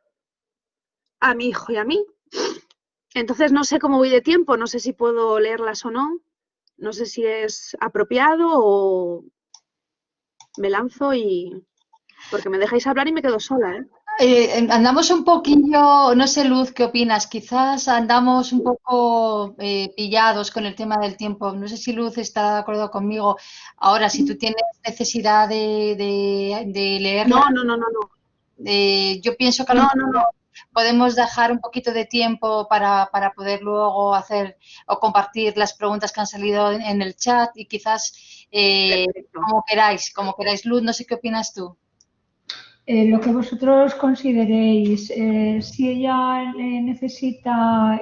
[SPEAKER 6] a mi hijo y a mí. Entonces no sé cómo voy de tiempo, no sé si puedo leerlas o no, no sé si es apropiado o me lanzo y... porque me dejáis hablar y me quedo sola, ¿eh?
[SPEAKER 3] Andamos un poquillo, no sé, Luz, ¿qué opinas? Quizás andamos un poco pillados con el tema del tiempo. No sé si Luz está de acuerdo conmigo. Ahora, si tú tienes necesidad de leerla, yo pienso que a lo mejor podemos dejar un poquito de tiempo para poder luego hacer o compartir las preguntas que han salido en el chat y quizás como queráis. Luz, no sé qué opinas tú.
[SPEAKER 1] Lo que vosotros consideréis. Si ella necesita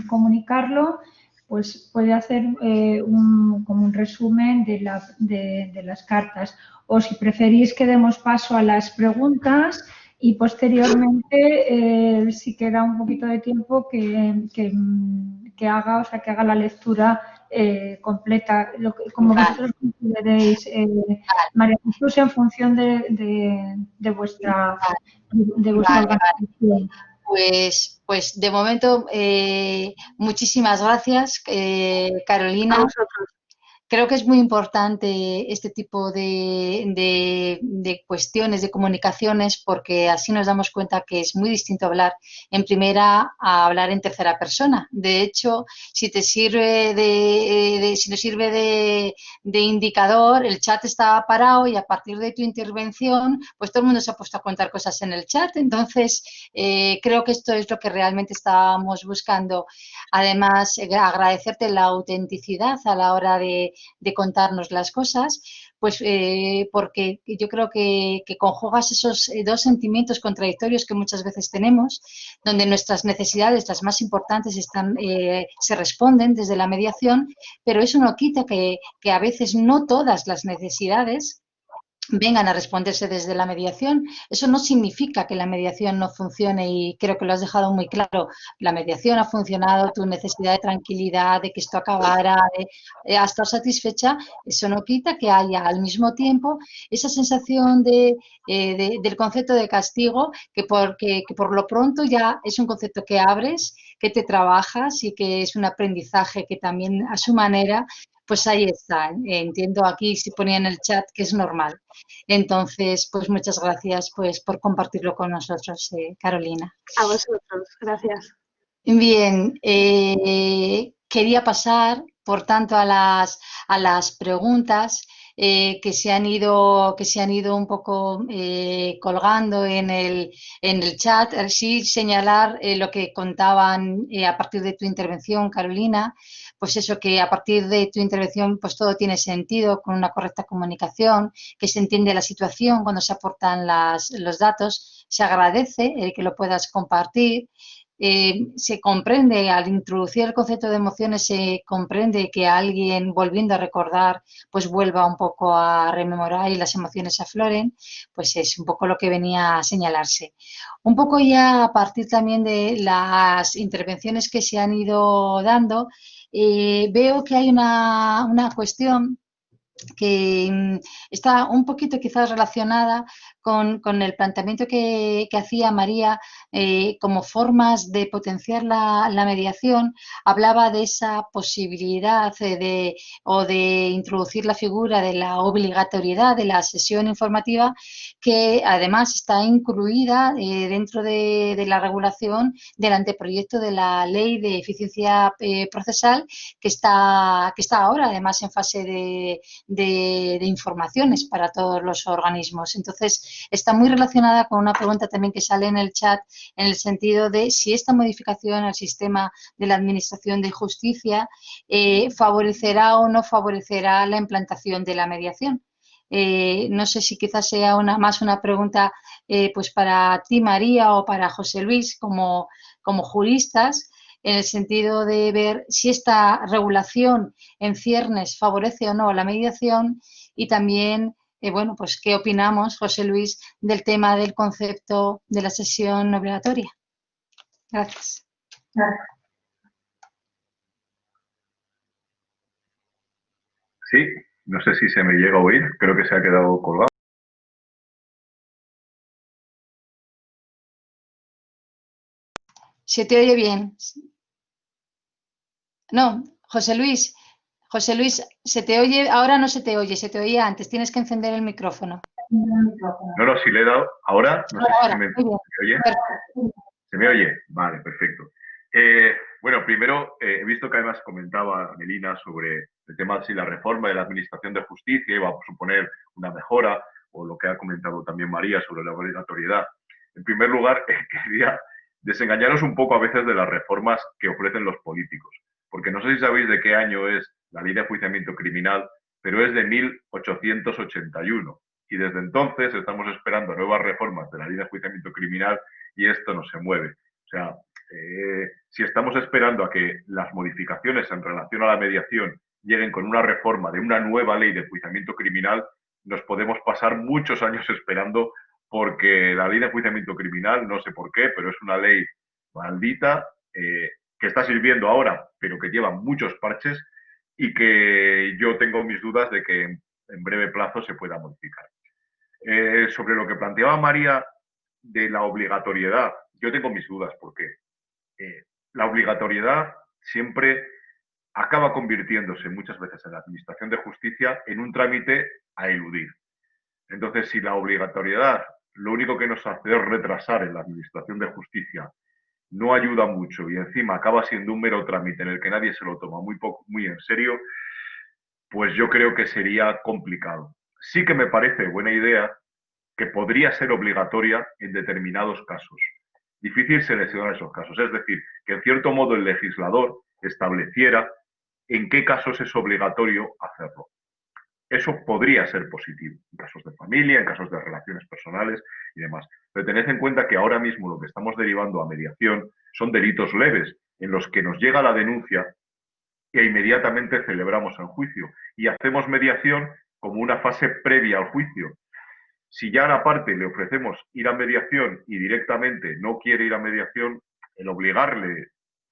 [SPEAKER 1] comunicarlo, pues puede hacer como un resumen de las cartas. O si preferís que demos paso a las preguntas y posteriormente, si queda un poquito de tiempo, que haga la lectura completa, como vosotros consideréis, María Jesús, en función de vuestra organización.
[SPEAKER 3] Pues de momento, muchísimas gracias, Carolina.
[SPEAKER 6] A vosotros.
[SPEAKER 3] Creo que es muy importante este tipo de cuestiones, de comunicaciones, porque así nos damos cuenta que es muy distinto hablar en primera a hablar en tercera persona. De hecho, si te sirve si nos sirve de indicador, el chat está parado y a partir de tu intervención, pues todo el mundo se ha puesto a contar cosas en el chat. Entonces, creo que esto es lo que realmente estábamos buscando. Además, agradecerte la autenticidad a la hora de contarnos las cosas, pues porque yo creo que conjugas esos dos sentimientos contradictorios que muchas veces tenemos, donde nuestras necesidades, las más importantes, se responden desde la mediación, pero eso no quita que a veces no todas las necesidades vengan a responderse desde la mediación. Eso no significa que la mediación no funcione y creo que lo has dejado muy claro. La mediación ha funcionado, tu necesidad de tranquilidad, de que esto acabara, has estado satisfecha. Eso no quita que haya al mismo tiempo esa sensación del concepto de castigo que por lo pronto ya es un concepto que abres, que te trabajas y que es un aprendizaje que también a su manera, pues ahí está. Entiendo aquí, si ponía en el chat, que es normal. Entonces, pues muchas gracias pues, por compartirlo con nosotros, Carolina.
[SPEAKER 6] A vosotros, gracias.
[SPEAKER 3] Bien, quería pasar, por tanto, a las preguntas que se han ido un poco colgando en el chat. Sí señalar lo que contaban a partir de tu intervención, Carolina, pues eso, que a partir de tu intervención pues todo tiene sentido, con una correcta comunicación, que se entiende la situación cuando se aportan los datos. Se agradece que lo puedas compartir. Se comprende, al introducir el concepto de emociones, se comprende que alguien, volviendo a recordar, pues vuelva un poco a rememorar y las emociones afloren, pues es un poco lo que venía a señalarse. Un poco ya a partir también de las intervenciones que se han ido dando, veo que hay una cuestión que está un poquito quizás relacionada con el planteamiento que hacía María como formas de potenciar la mediación. Hablaba de esa posibilidad o de introducir la figura de la obligatoriedad de la sesión informativa, que además está incluida dentro de la regulación del anteproyecto de la Ley de Eficiencia Procesal, que está ahora además en fase de informaciones para todos los organismos. Entonces, está muy relacionada con una pregunta también que sale en el chat, en el sentido de si esta modificación al sistema de la Administración de Justicia favorecerá o no favorecerá la implantación de la mediación. No sé si quizás sea más una pregunta pues para ti, María, o para José Luis, como juristas, en el sentido de ver si esta regulación en ciernes favorece o no la mediación, y también, bueno, pues qué opinamos, José Luis, del tema del concepto de la sesión obligatoria. Gracias.
[SPEAKER 4] Sí, no sé si se me llega a oír, creo que se ha quedado colgado.
[SPEAKER 3] ¿Se te oye bien? No, José Luis, se te oye, ahora no se te oía antes, tienes que encender el micrófono.
[SPEAKER 4] No, sí le he dado. ¿Ahora? No sé si se me oye. ¿Se me oye? Vale, perfecto. Bueno, primero he visto que además comentaba Melina sobre el tema de si la reforma de la Administración de Justicia iba a suponer una mejora, o lo que ha comentado también María sobre la obligatoriedad. En primer lugar, quería desengañaros un poco a veces de las reformas que ofrecen los políticos, porque no sé si sabéis de qué año es la Ley de Enjuiciamiento Criminal, pero es de 1881. Y desde entonces estamos esperando nuevas reformas de la Ley de Enjuiciamiento Criminal y esto no se mueve. O sea, si estamos esperando a que las modificaciones en relación a la mediación lleguen con una reforma de una nueva ley de enjuiciamiento criminal, nos podemos pasar muchos años esperando, porque la ley de enjuiciamiento criminal, no sé por qué, pero es una ley maldita que está sirviendo ahora, pero que lleva muchos parches y que yo tengo mis dudas de que en breve plazo se pueda modificar. Sobre lo que planteaba María de la obligatoriedad, yo tengo mis dudas, porque la obligatoriedad siempre acaba convirtiéndose muchas veces en la Administración de Justicia en un trámite a eludir. Entonces, si la obligatoriedad lo único que nos hace es retrasar en la Administración de Justicia, no ayuda mucho y encima acaba siendo un mero trámite en el que nadie se lo toma muy en serio, pues yo creo que sería complicado. Sí que me parece buena idea que podría ser obligatoria en determinados casos. Difícil seleccionar esos casos, es decir, que en cierto modo el legislador estableciera en qué casos es obligatorio hacerlo. Eso podría ser positivo, en casos de familia, en casos de relaciones personales y demás. Pero tened en cuenta que ahora mismo lo que estamos derivando a mediación son delitos leves, en los que nos llega la denuncia e inmediatamente celebramos el juicio y hacemos mediación como una fase previa al juicio. Si ya a la parte le ofrecemos ir a mediación y directamente no quiere ir a mediación, el obligarle,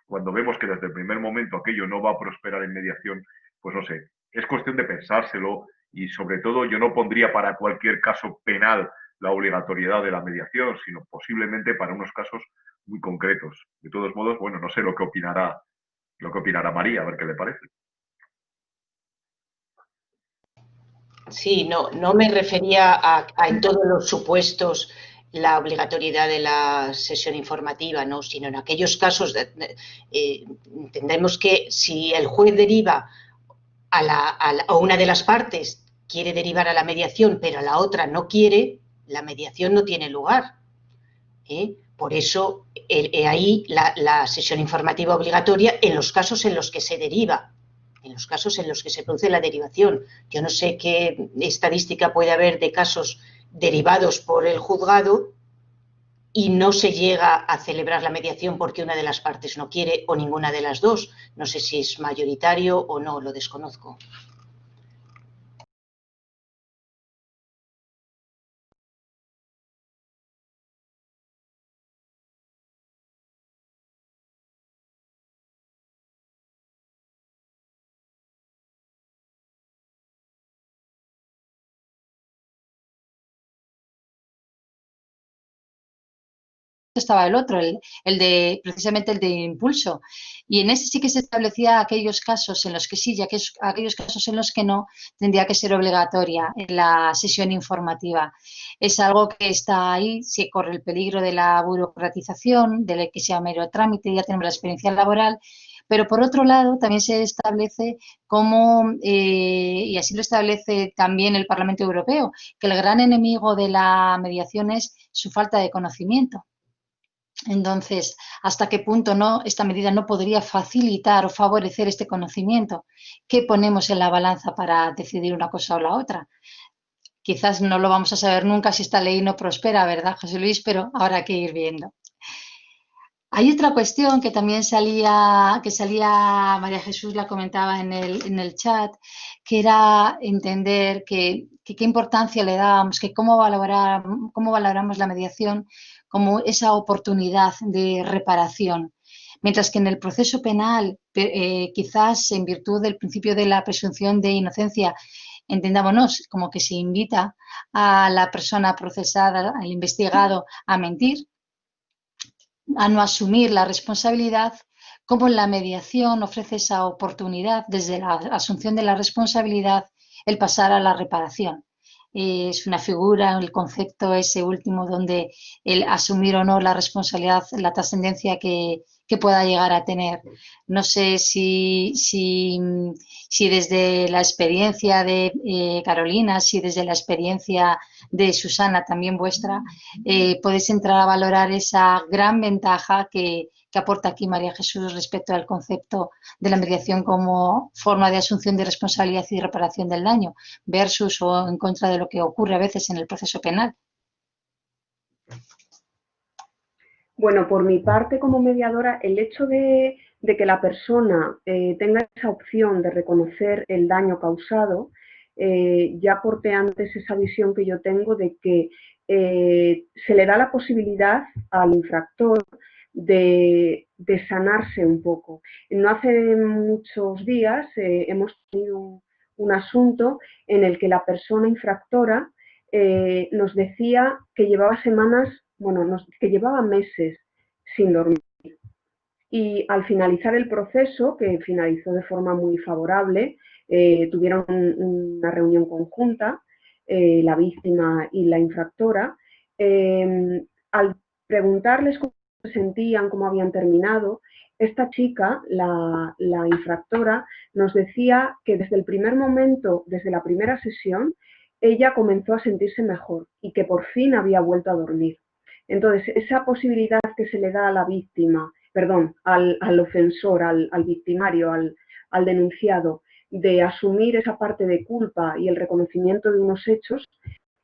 [SPEAKER 4] cuando vemos que desde el primer momento aquello no va a prosperar en mediación, pues no sé, es cuestión de pensárselo y sobre todo yo no pondría para cualquier caso penal la obligatoriedad de la mediación, sino posiblemente para unos casos muy concretos. De todos modos, bueno, no sé lo que opinará María, a ver qué le parece.
[SPEAKER 5] Sí, no me refería a en todos los supuestos la obligatoriedad de la sesión informativa, ¿no? Sino en aquellos casos, entendemos que si el juez deriva o una de las partes quiere derivar a la mediación, pero la otra no quiere, la mediación no tiene lugar. Por eso, ahí la sesión informativa obligatoria en los casos en los que se deriva, en los casos en los que se produce la derivación. Yo no sé qué estadística puede haber de casos derivados por el juzgado y no se llega a celebrar la mediación porque una de las partes no quiere o ninguna de las dos. No sé si es mayoritario o no, lo desconozco.
[SPEAKER 3] Estaba el otro, precisamente el de impulso. Y en ese sí que se establecía aquellos casos en los que sí y aquellos casos en los que no, tendría que ser obligatoria en la sesión informativa. Es algo que está ahí, se corre el peligro de la burocratización, de que sea mero trámite, ya tenemos la experiencia laboral. Pero por otro lado, también se establece como, y así lo establece también el Parlamento Europeo, que el gran enemigo de la mediación es su falta de conocimiento. Entonces, ¿hasta qué punto esta medida no podría facilitar o favorecer este conocimiento? ¿Qué ponemos en la balanza para decidir una cosa o la otra? Quizás no lo vamos a saber nunca si esta ley no prospera, ¿verdad, José Luis? Pero habrá que ir viendo. Hay otra cuestión que también salía María Jesús, la comentaba en el chat, que era entender qué importancia le dábamos, que cómo valoramos la mediación como esa oportunidad de reparación. Mientras que en el proceso penal, quizás en virtud del principio de la presunción de inocencia, entendámonos como que se invita a la persona procesada, al investigado, a mentir, a no asumir la responsabilidad, como en la mediación ofrece esa oportunidad desde la asunción de la responsabilidad el pasar a la reparación. Es una figura, el concepto ese último donde el asumir o no la responsabilidad, la trascendencia que pueda llegar a tener. No sé si desde la experiencia de Carolina, si desde la experiencia de Susana, también vuestra, podéis entrar a valorar esa gran ventaja que aporta aquí María Jesús respecto al concepto de la mediación como forma de asunción de responsabilidad y reparación del daño, versus o en contra de lo que ocurre a veces en el proceso penal.
[SPEAKER 2] Bueno, por mi parte como mediadora, el hecho de que la persona tenga esa opción de reconocer el daño causado, ya aporté antes esa visión que yo tengo de que se le da la posibilidad al infractor de sanarse un poco. No hace muchos días hemos tenido un asunto en el que la persona infractora nos decía que llevaba semanas, bueno, que llevaba meses sin dormir. Y al finalizar el proceso, que finalizó de forma muy favorable, tuvieron una reunión conjunta, la víctima y la infractora. Al preguntarles cómo se sentían, cómo habían terminado, esta chica, la infractora, nos decía que desde el primer momento, desde la primera sesión, ella comenzó a sentirse mejor y que por fin había vuelto a dormir. Entonces, esa posibilidad que se le da a la víctima, perdón, al ofensor, al victimario, al denunciado, de asumir esa parte de culpa y el reconocimiento de unos hechos,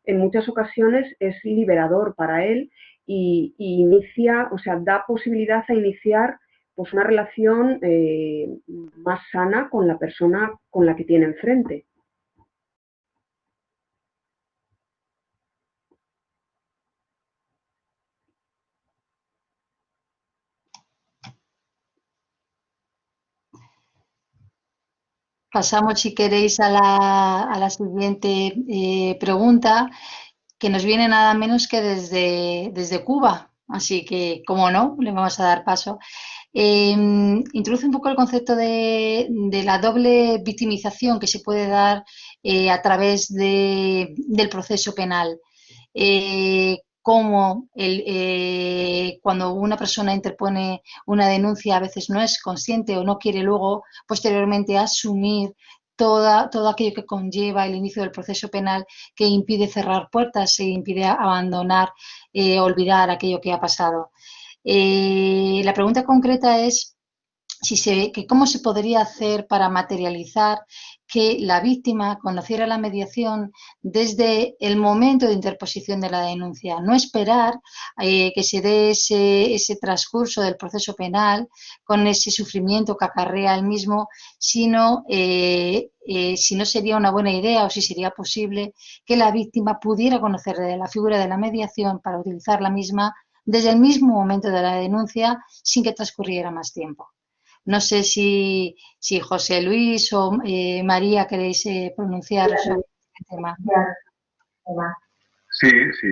[SPEAKER 2] en muchas ocasiones es liberador para él y inicia, o sea, da posibilidad a iniciar pues una relación más sana con la persona con la que tiene enfrente.
[SPEAKER 3] pasamos, si queréis, a la siguiente pregunta, que nos viene nada menos que desde Cuba. Así que, como no, le vamos a dar paso. Introduce un poco el concepto de la doble victimización que se puede dar a través del proceso penal. Cómo cuando una persona interpone una denuncia a veces no es consciente o no quiere luego posteriormente asumir todo aquello que conlleva el inicio del proceso penal, que impide cerrar puertas e impide abandonar, olvidar aquello que ha pasado. La pregunta concreta es cómo se podría hacer para materializar que la víctima conociera la mediación desde el momento de interposición de la denuncia, no esperar que se dé ese transcurso del proceso penal con ese sufrimiento que acarrea el mismo, sino si no sería una buena idea o si sería posible que la víctima pudiera conocer la figura de la mediación para utilizar la misma desde el mismo momento de la denuncia sin que transcurriera más tiempo. No sé si José Luis o María queréis pronunciaros sobre este tema.
[SPEAKER 4] Sí, sí.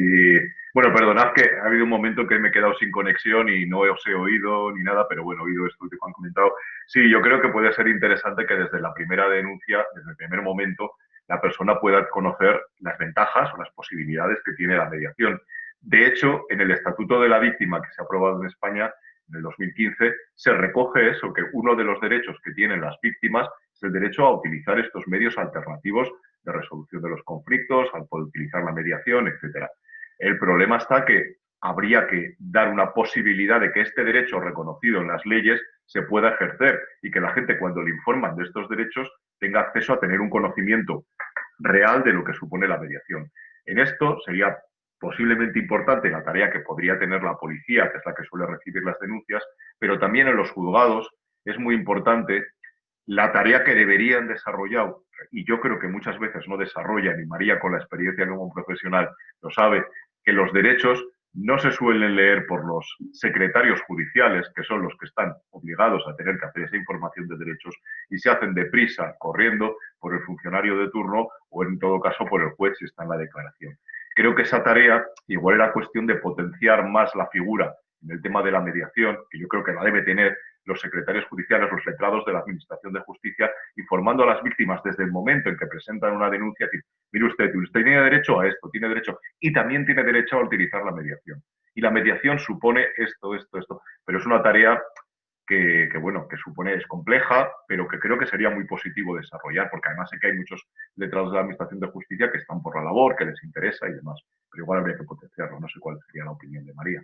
[SPEAKER 4] Bueno, perdonad que ha habido un momento en que me he quedado sin conexión y no os he oído ni nada, pero bueno, he oído esto que han comentado. Sí, yo creo que puede ser interesante que desde la primera denuncia, desde el primer momento, la persona pueda conocer las ventajas o las posibilidades que tiene la mediación. De hecho, en el Estatuto de la Víctima que se ha aprobado en España en el 2015, se recoge eso, que uno de los derechos que tienen las víctimas es el derecho a utilizar estos medios alternativos de resolución de los conflictos, al poder utilizar la mediación, etcétera. El problema está que habría que dar una posibilidad de que este derecho reconocido en las leyes se pueda ejercer y que la gente, cuando le informan de estos derechos, tenga acceso a tener un conocimiento real de lo que supone la mediación. En esto sería posiblemente importante la tarea que podría tener la policía, que es la que suele recibir las denuncias, pero también en los juzgados es muy importante la tarea que deberían desarrollar, y yo creo que muchas veces no desarrollan, y María con la experiencia como profesional lo sabe, que los derechos no se suelen leer por los secretarios judiciales, que son los que están obligados a tener que hacer esa información de derechos, y se hacen deprisa, corriendo, por el funcionario de turno o en todo caso por el juez si está en la declaración. Creo que esa tarea igual era cuestión de potenciar más la figura en el tema de la mediación, que yo creo que la debe tener los secretarios judiciales, los letrados de la Administración de Justicia, informando a las víctimas desde el momento en que presentan una denuncia, decir, mire usted tiene derecho a esto, tiene derecho, y también tiene derecho a utilizar la mediación. Y la mediación supone esto, pero es una tarea bueno, que supone, es compleja, pero que creo que sería muy positivo desarrollar, porque además sé que hay muchos letrados de la Administración de Justicia que están por la labor, que les interesa y demás, pero igual habría que potenciarlo. No sé cuál sería la opinión de María.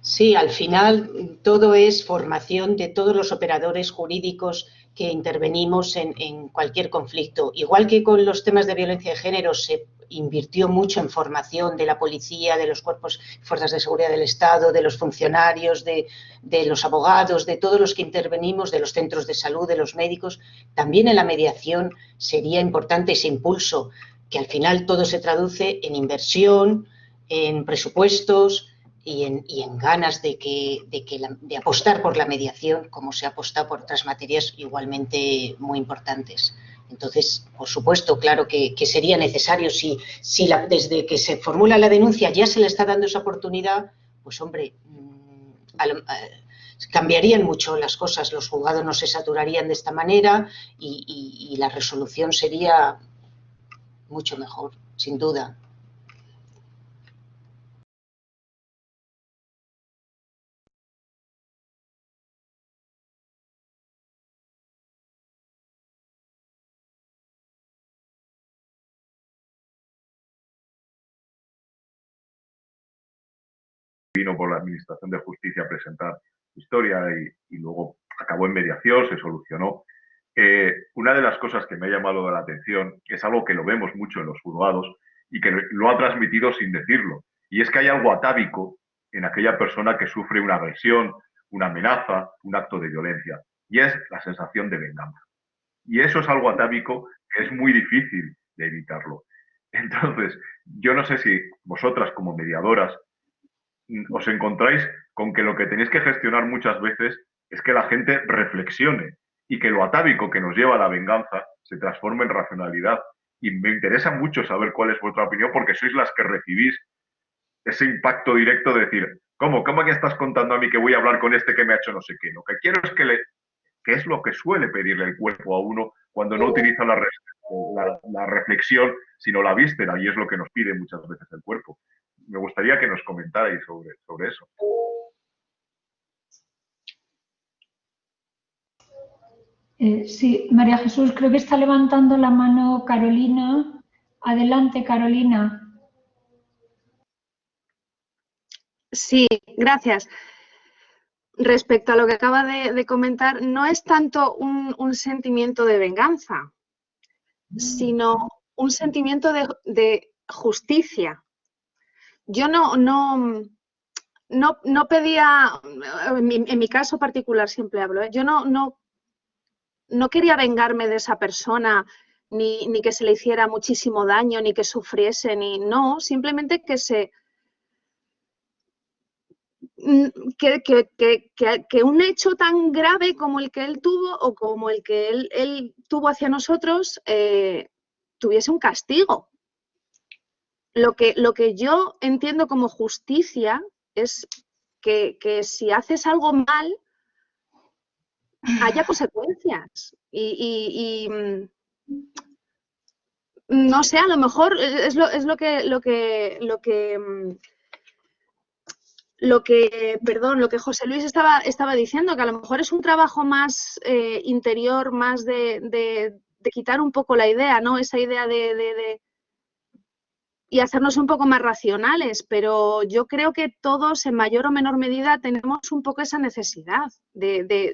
[SPEAKER 5] Sí, al final todo es formación de todos los operadores jurídicos que intervenimos en cualquier conflicto. Igual que con los temas de violencia de género se invirtió mucho en formación de la policía, de los cuerpos y fuerzas de seguridad del Estado, de los funcionarios, de los abogados, de todos los que intervenimos, de los centros de salud, de los médicos. También en la mediación sería importante ese impulso, que al final todo se traduce en inversión, en presupuestos y en ganas de apostar por la mediación, como se ha apostado por otras materias igualmente muy importantes. Entonces, por supuesto, claro que sería necesario, si desde que se formula la denuncia ya se le está dando esa oportunidad, pues hombre, cambiarían mucho las cosas, los juzgados no se saturarían de esta manera y la resolución sería mucho mejor, sin duda.
[SPEAKER 4] Vino por la Administración de Justicia a presentar historia y luego acabó en mediación, se solucionó. Una de las cosas que me ha llamado la atención es algo que lo vemos mucho en los juzgados y que lo ha transmitido sin decirlo, y es que hay algo atávico en aquella persona que sufre una agresión, una amenaza, un acto de violencia, y es la sensación de venganza. Y eso es algo atávico que es muy difícil de evitarlo. Entonces, yo no sé si vosotras como mediadoras os encontráis con que lo que tenéis que gestionar muchas veces es que la gente reflexione y que lo atávico que nos lleva a la venganza se transforme en racionalidad. Y me interesa mucho saber cuál es vuestra opinión, porque sois las que recibís ese impacto directo de decir, ¿cómo que estás contando a mí que voy a hablar con este que me ha hecho no sé qué? Lo que quiero es que es lo que suele pedirle el cuerpo a uno cuando no utiliza la reflexión, sino la víscera, y es lo que nos pide muchas veces el cuerpo. Me gustaría que nos comentarais sobre eso.
[SPEAKER 1] Sí, María Jesús, creo que está levantando la mano Carolina. Adelante, Carolina.
[SPEAKER 6] Sí, gracias. Respecto a lo que acaba de comentar, no es tanto un sentimiento de venganza, sino un sentimiento de justicia. Yo no pedía, en mi caso particular siempre hablo, yo no quería vengarme de esa persona, ni que se le hiciera muchísimo daño, ni que sufriese, no, simplemente que un hecho tan grave como el que él tuvo o como el que él tuvo hacia nosotros tuviese un castigo. Lo que yo entiendo como justicia es que si haces algo mal, haya consecuencias. Y no sé, a lo mejor es lo que José Luis estaba diciendo, que a lo mejor es un trabajo más interior, más de quitar un poco la idea, ¿no? Esa idea y hacernos un poco más racionales, pero yo creo que todos en mayor o menor medida tenemos un poco esa necesidad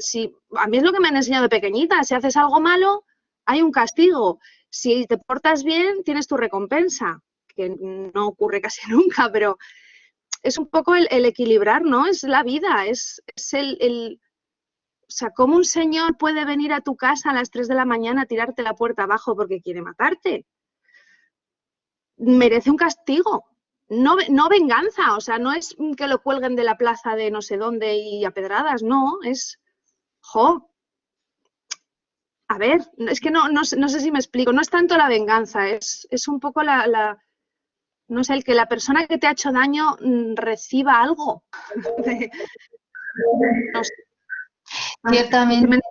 [SPEAKER 6] si a mí es lo que me han enseñado de pequeñita, si haces algo malo hay un castigo, si te portas bien tienes tu recompensa, que no ocurre casi nunca, pero es un poco el equilibrar, ¿no? Es la vida, es o sea, ¿cómo un señor puede venir a tu casa a las 3 de la mañana a tirarte la puerta abajo porque quiere matarte? Merece un castigo, no venganza, o sea, no es que lo cuelguen de la plaza de no sé dónde y a pedradas, no, es, a ver, es que no sé si me explico, no es tanto la venganza, es un poco no sé, el que la persona que te ha hecho daño reciba algo. No sé.
[SPEAKER 3] Ciertamente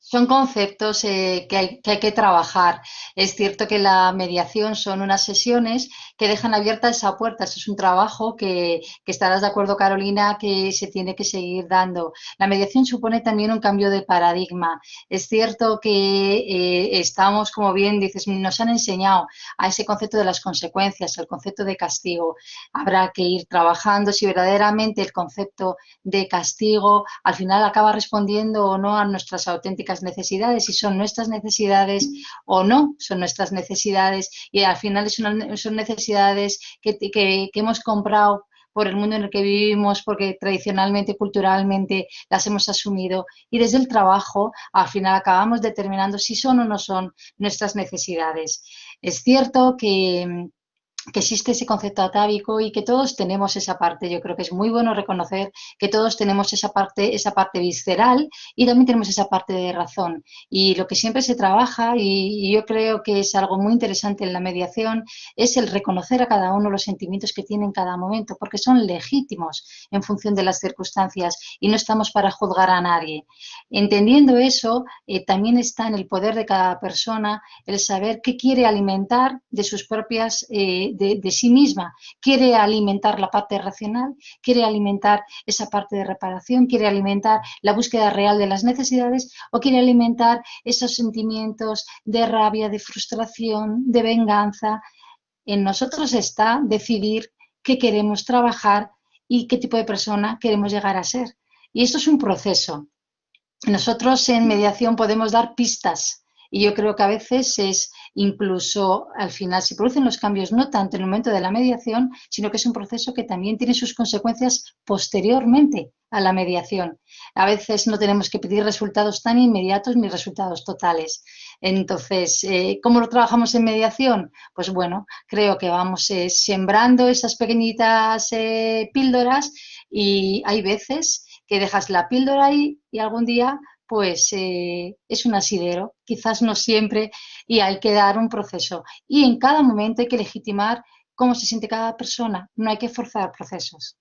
[SPEAKER 3] son conceptos que hay que trabajar. Es cierto que la mediación son unas sesiones que dejan abierta esa puerta. Eso es un trabajo que estarás de acuerdo, Carolina, que se tiene que seguir dando. La mediación supone también un cambio de paradigma. Es cierto que estamos, como bien dices, nos han enseñado a ese concepto de las consecuencias, el concepto de castigo. Habrá que ir trabajando si verdaderamente el concepto de castigo al final acaba respondiendo o no a nuestras auténticas necesidades, si son nuestras necesidades o no son nuestras necesidades, y al final son necesidades que hemos comprado por el mundo en el que vivimos, porque tradicionalmente, culturalmente las hemos asumido, y desde el trabajo al final acabamos determinando si son o no son nuestras necesidades. Es cierto que existe ese concepto atávico y que todos tenemos esa parte. Yo creo que es muy bueno reconocer que todos tenemos esa parte visceral, y también tenemos esa parte de razón. Y lo que siempre se trabaja, y yo creo que es algo muy interesante en la mediación, es el reconocer a cada uno los sentimientos que tiene en cada momento, porque son legítimos en función de las circunstancias y no estamos para juzgar a nadie. Entendiendo eso, también está en el poder de cada persona el saber qué quiere alimentar de sus propias de sí misma. Quiere alimentar la parte racional, quiere alimentar esa parte de reparación, quiere alimentar la búsqueda real de las necesidades, o quiere alimentar esos sentimientos de rabia, de frustración, de venganza. En nosotros está decidir qué queremos trabajar y qué tipo de persona queremos llegar a ser. Y esto es un proceso. Nosotros en mediación podemos dar pistas, y yo creo que a veces es incluso al final se producen los cambios no tanto en el momento de la mediación, sino que es un proceso que también tiene sus consecuencias posteriormente a la mediación. A veces no tenemos que pedir resultados tan inmediatos ni resultados totales. Entonces, ¿cómo lo trabajamos en mediación? Pues bueno, creo que vamos sembrando esas pequeñitas píldoras, y hay veces que dejas la píldora ahí y algún día pues es un asidero, quizás no siempre, y hay que dar un proceso. Y en cada momento hay que legitimar cómo se siente cada persona, no hay que forzar procesos.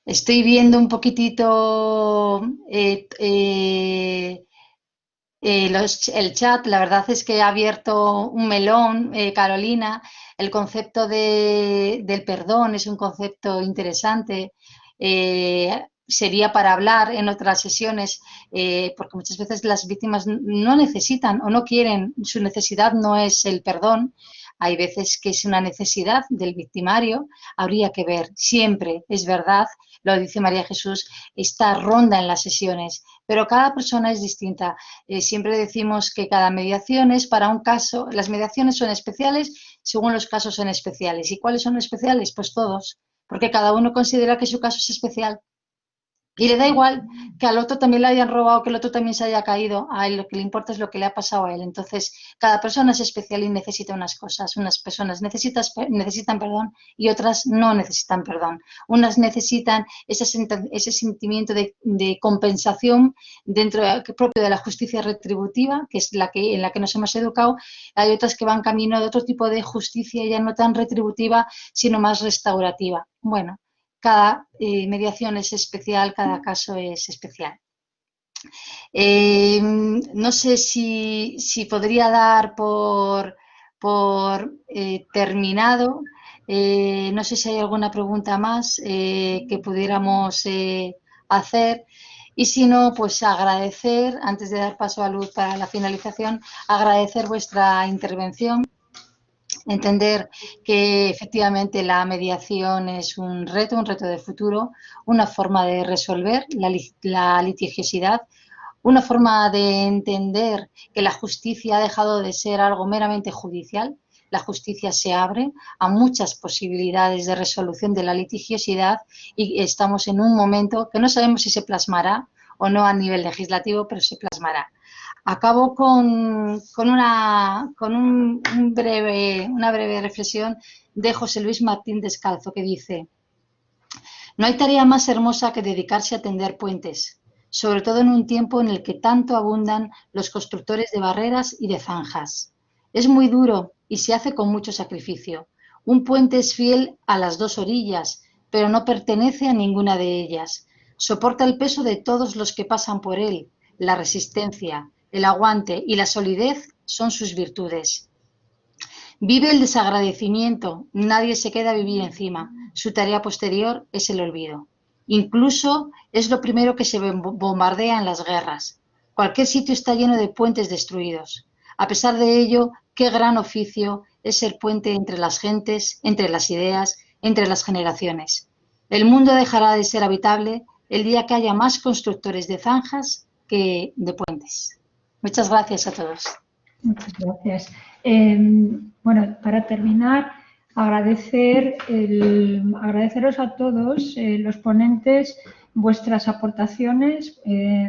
[SPEAKER 3] Estoy viendo un poquitito el chat. La verdad es que ha abierto un melón, Carolina. El concepto del perdón es un concepto interesante. Sería para hablar en otras sesiones, porque muchas veces las víctimas no necesitan o no quieren, su necesidad no es el perdón. Hay veces que es una necesidad del victimario. Habría que ver, siempre es verdad, lo dice María Jesús, esta ronda en las sesiones, pero cada persona es distinta. Siempre decimos que cada mediación es para un caso. Las mediaciones son especiales según los casos son especiales. ¿Y cuáles son especiales? Pues todos, porque cada uno considera que su caso es especial. Y le da igual que al otro también le hayan robado, que el otro también se haya caído. A él lo que le importa es lo que le ha pasado a él. Entonces, cada persona es especial y necesita unas cosas. Unas personas necesitan perdón y otras no necesitan perdón. Unas necesitan ese sentimiento de compensación propio de la justicia retributiva, que es en la que nos hemos educado. Hay otras que van camino de otro tipo de justicia, ya no tan retributiva, sino más restaurativa. Bueno, cada mediación es especial, cada caso es especial. No sé si podría dar por terminado. No sé si hay alguna pregunta más que pudiéramos hacer. Y si no, pues agradecer, antes de dar paso a Luz para la finalización, agradecer vuestra intervención. Entender que efectivamente la mediación es un reto de futuro, una forma de resolver la litigiosidad, una forma de entender que la justicia ha dejado de ser algo meramente judicial. La justicia se abre a muchas posibilidades de resolución de la litigiosidad y estamos en un momento que no sabemos si se plasmará o no a nivel legislativo, pero se plasmará. Acabo con una breve reflexión de José Luis Martín Descalzo, que dice: no hay tarea más hermosa que dedicarse a tender puentes, sobre todo en un tiempo en el que tanto abundan los constructores de barreras y de zanjas. Es muy duro y se hace con mucho sacrificio. Un puente es fiel a las dos orillas, pero no pertenece a ninguna de ellas. Soporta el peso de todos los que pasan por él, la resistencia, el aguante y la solidez son sus virtudes. Vive el desagradecimiento, nadie se queda a vivir encima. Su tarea posterior es el olvido. Incluso es lo primero que se bombardea en las guerras. Cualquier sitio está lleno de puentes destruidos. A pesar de ello, qué gran oficio es el puente entre las gentes, entre las ideas, entre las generaciones. El mundo dejará de ser habitable el día que haya más constructores de zanjas que de puentes. Muchas gracias a todos.
[SPEAKER 1] Muchas gracias. Bueno, para terminar, agradeceros a todos los ponentes vuestras aportaciones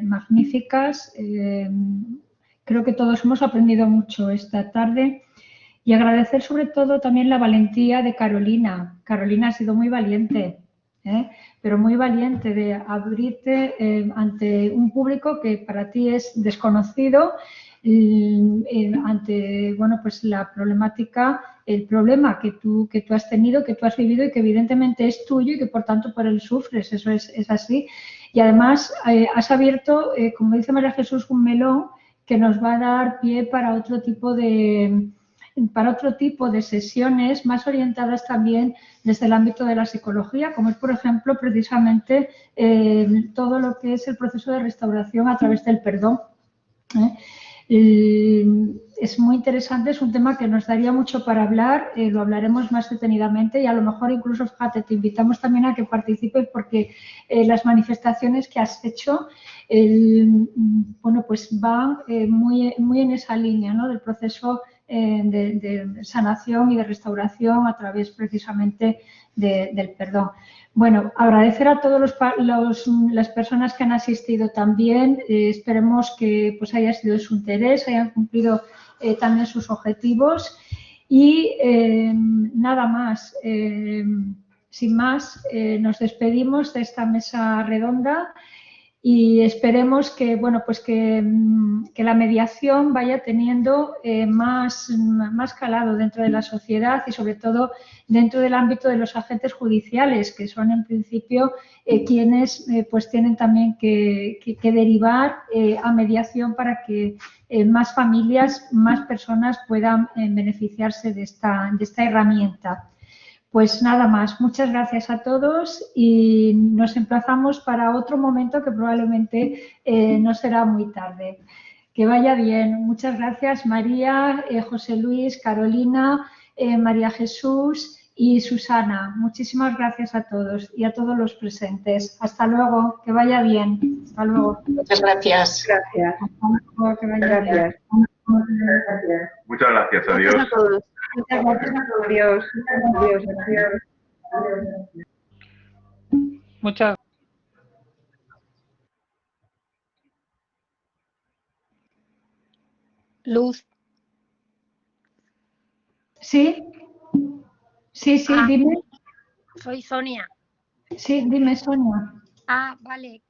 [SPEAKER 1] magníficas. Creo que todos hemos aprendido mucho esta tarde y agradecer sobre todo también la valentía de Carolina. Carolina ha sido muy valiente, pero muy valiente de abrirte ante un público que para ti es desconocido, ante pues la problemática, el problema que tú has tenido, que tú has vivido y que evidentemente es tuyo y que por tanto por él sufres, eso es así. Y además has abierto, como dice María Jesús, un melón que nos va a dar pie para otro tipo de sesiones más orientadas también desde el ámbito de la psicología, como es, por ejemplo, precisamente todo lo que es el proceso de restauración a través del perdón. Es muy interesante, es un tema que nos daría mucho para hablar, lo hablaremos más detenidamente y a lo mejor incluso, fíjate, te invitamos también a que participes porque las manifestaciones que has hecho pues van muy en esa línea, ¿no?, del proceso de sanación y de restauración a través precisamente del perdón. Bueno, agradecer a todas las personas que han asistido también. Esperemos que pues haya sido de su interés, hayan cumplido también sus objetivos. Y nada más. sin más, nos despedimos de esta mesa redonda y esperemos que, bueno, pues que la mediación vaya teniendo más calado dentro de la sociedad y sobre todo dentro del ámbito de los agentes judiciales, que son en principio quienes pues tienen también que derivar a mediación para que más familias, más personas puedan beneficiarse de esta herramienta. Pues nada más, muchas gracias a todos y nos emplazamos para otro momento que probablemente no será muy tarde. Que vaya bien. Muchas gracias María, José Luis, Carolina, María Jesús y Susana. Muchísimas gracias a todos y a todos los presentes. Hasta luego, que vaya bien. Hasta luego.
[SPEAKER 5] Muchas gracias.
[SPEAKER 2] Gracias.
[SPEAKER 1] Hasta luego, que vaya bien.
[SPEAKER 2] Gracias.
[SPEAKER 4] Muchas gracias, adiós.
[SPEAKER 6] Gracias a todos.
[SPEAKER 1] Muchas gracias.
[SPEAKER 2] Adiós. Adiós. Adiós.
[SPEAKER 7] Muchas
[SPEAKER 8] Luz.
[SPEAKER 1] ¿Sí? Sí,
[SPEAKER 8] Ah.
[SPEAKER 1] dime.
[SPEAKER 8] Soy Sonia.
[SPEAKER 1] Sí, dime, Sonia.
[SPEAKER 8] Ah, vale.